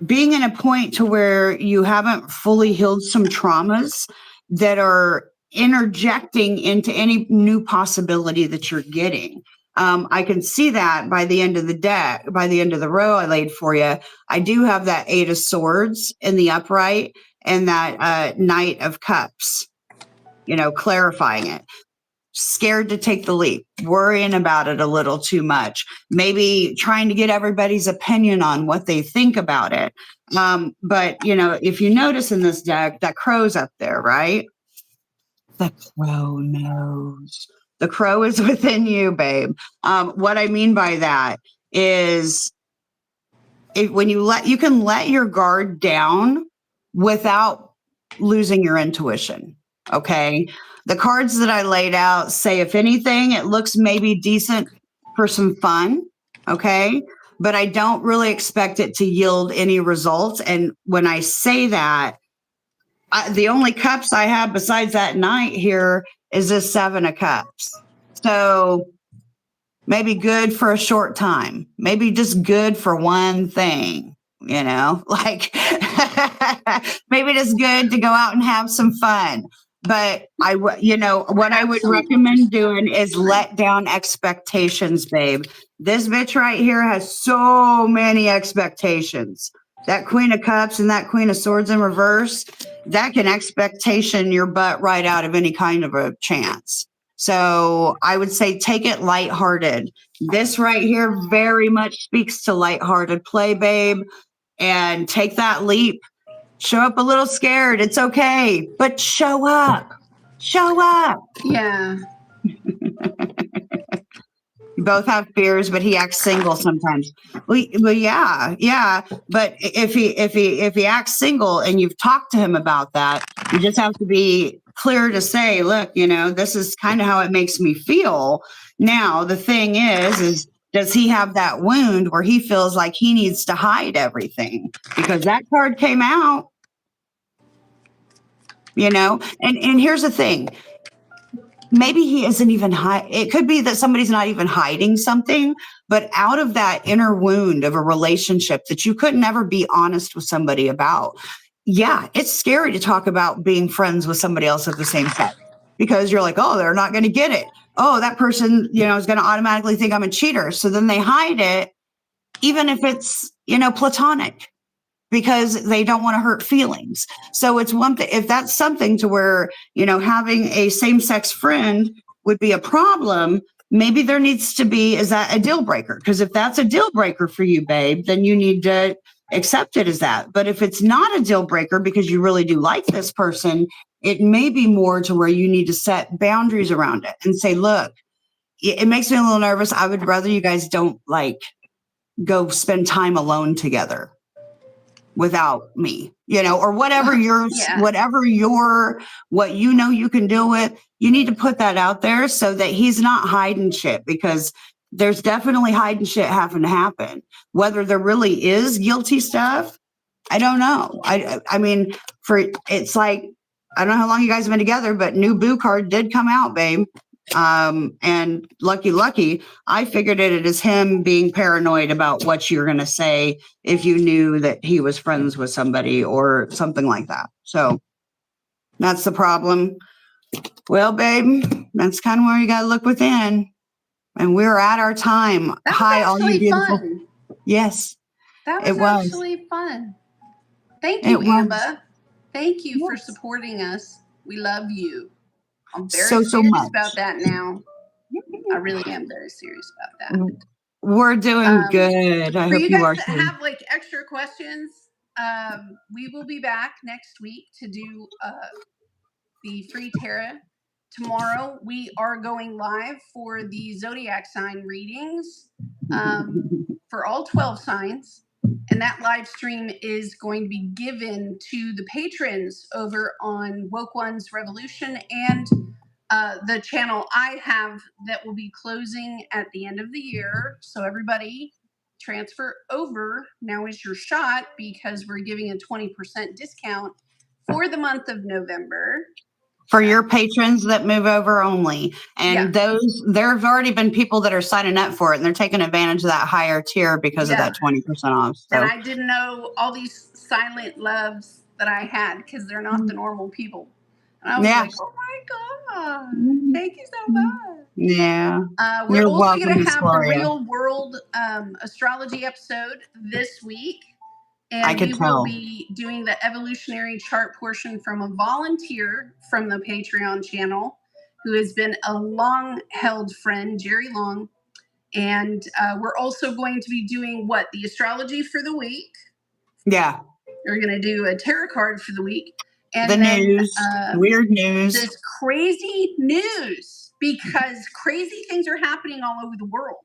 being in a point to where you haven't fully healed some traumas that are interjecting into any new possibility that you're getting. I can see that by the end of the deck, by the end of the row I laid for you. I do have that Eight of Swords in the upright and that Knight of Cups, clarifying it. Scared to take the leap, worrying about it a little too much, maybe trying to get everybody's opinion on what they think about it. But, if you notice in this deck, that crow's up there, right? The crow knows. The crow is within you, babe. What I mean by that is when you can let your guard down without losing your intuition. Okay. The cards that I laid out say, if anything, it looks maybe decent for some fun. Okay. But I don't really expect it to yield any results. And when I say that, the only cups I have besides that Knight here is this Seven of Cups. So maybe good for a short time, maybe just good for one thing, like maybe just good to go out and have some fun. But what I would recommend doing is let down expectations, babe. This bitch right here has so many expectations. That Queen of Cups and that Queen of Swords in reverse, that can expectation your butt right out of any kind of a chance. So I would say take it lighthearted. This right here very much speaks to lighthearted play, babe, and take that leap. Show up a little scared. It's okay, but show up. Show up. Yeah. You both have fears, but he acts single sometimes. Well, yeah. But if he acts single and you've talked to him about that, you just have to be clear to say, look, this is kind of how it makes me feel. Now, the thing is does he have that wound where he feels like he needs to hide everything? Because that card came out, and here's the thing. Maybe he isn't even it could be that somebody's not even hiding something, but out of that inner wound of a relationship that you could never be honest with somebody about. Yeah, it's scary to talk about being friends with somebody else of the same sex because you're like, oh, they're not going to get it. Oh, that person, is going to automatically think I'm a cheater. So then they hide it, even if it's, platonic. because they don't want to hurt feelings. So it's one thing, if that's something to where, having a same-sex friend would be a problem, maybe there needs to be, is that a deal breaker? Because if that's a deal breaker for you, babe, then you need to accept it as that. But if it's not a deal breaker because you really do like this person, it may be more to where you need to set boundaries around it and say, look, it makes me a little nervous. I would rather you guys don't go spend time alone together without me, or whatever what you can deal with. You need to put that out there so that he's not hiding shit, because there's definitely hiding shit having to happen. Whether there really is guilty stuff, I don't know. I mean, it's like, I don't know how long you guys have been together, but new boo card did come out, babe. And lucky, I figured it as him being paranoid about what you're going to say if you knew that he was friends with somebody or something like that. So that's the problem. Well, babe, that's kind of where you got to look within. And we're at our time. That was Hi, all you actually beautiful. fun. Yes, That was actually fun. Thank It you, was. Amba. Thank you for Yes. supporting us. We love you. I'm very So serious much. about that now. I really am very serious about that. We're doing good. I For hope you you are guys that too. have extra questions, we will be back next week to do the free tarot. Tomorrow we are going live for the zodiac sign readings for all 12 signs. And that live stream is going to be given to the patrons over on Woke.Ones.Revolution and the channel I have that will be closing at the end of the year. So everybody transfer over. Now is your shot, because we're giving a 20% discount for the month of November. For your patrons that move over only. And there have already been people that are signing up for it, and they're taking advantage of that higher tier because of that 20% off. So. And I didn't know all these silent loves that I had, because they're not the normal people. And I was like, oh my God, thank you so much. Yeah. We're also going to have a real world astrology episode this week. And we will be doing the evolutionary chart portion from a volunteer from the Patreon channel who has been a long-held friend, Jerry Long. And we're also going to be doing the astrology for the week. Yeah. We're going to do a tarot card for the week. And the news, weird news. This crazy news, because crazy things are happening all over the world.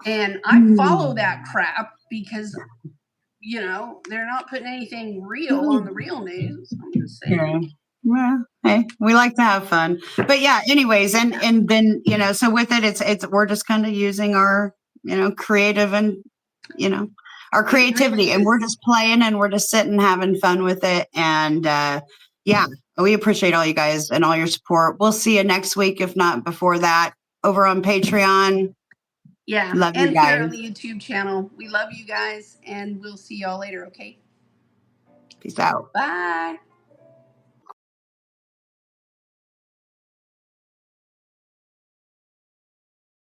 And I follow that crap because, they're not putting anything real on the real news. I'm just saying. Yeah. Well, hey, we like to have fun. But yeah, anyways, and then, so with it, we're just kind of using our, creative and, our creativity, and we're just playing and we're just sitting having fun with it. And yeah, we appreciate all you guys and all your support. We'll see you next week, if not before that, over on Patreon. Yeah. Love you guys. Here on the YouTube channel. We love you guys, and we'll see y'all later. Okay. Peace out. Bye.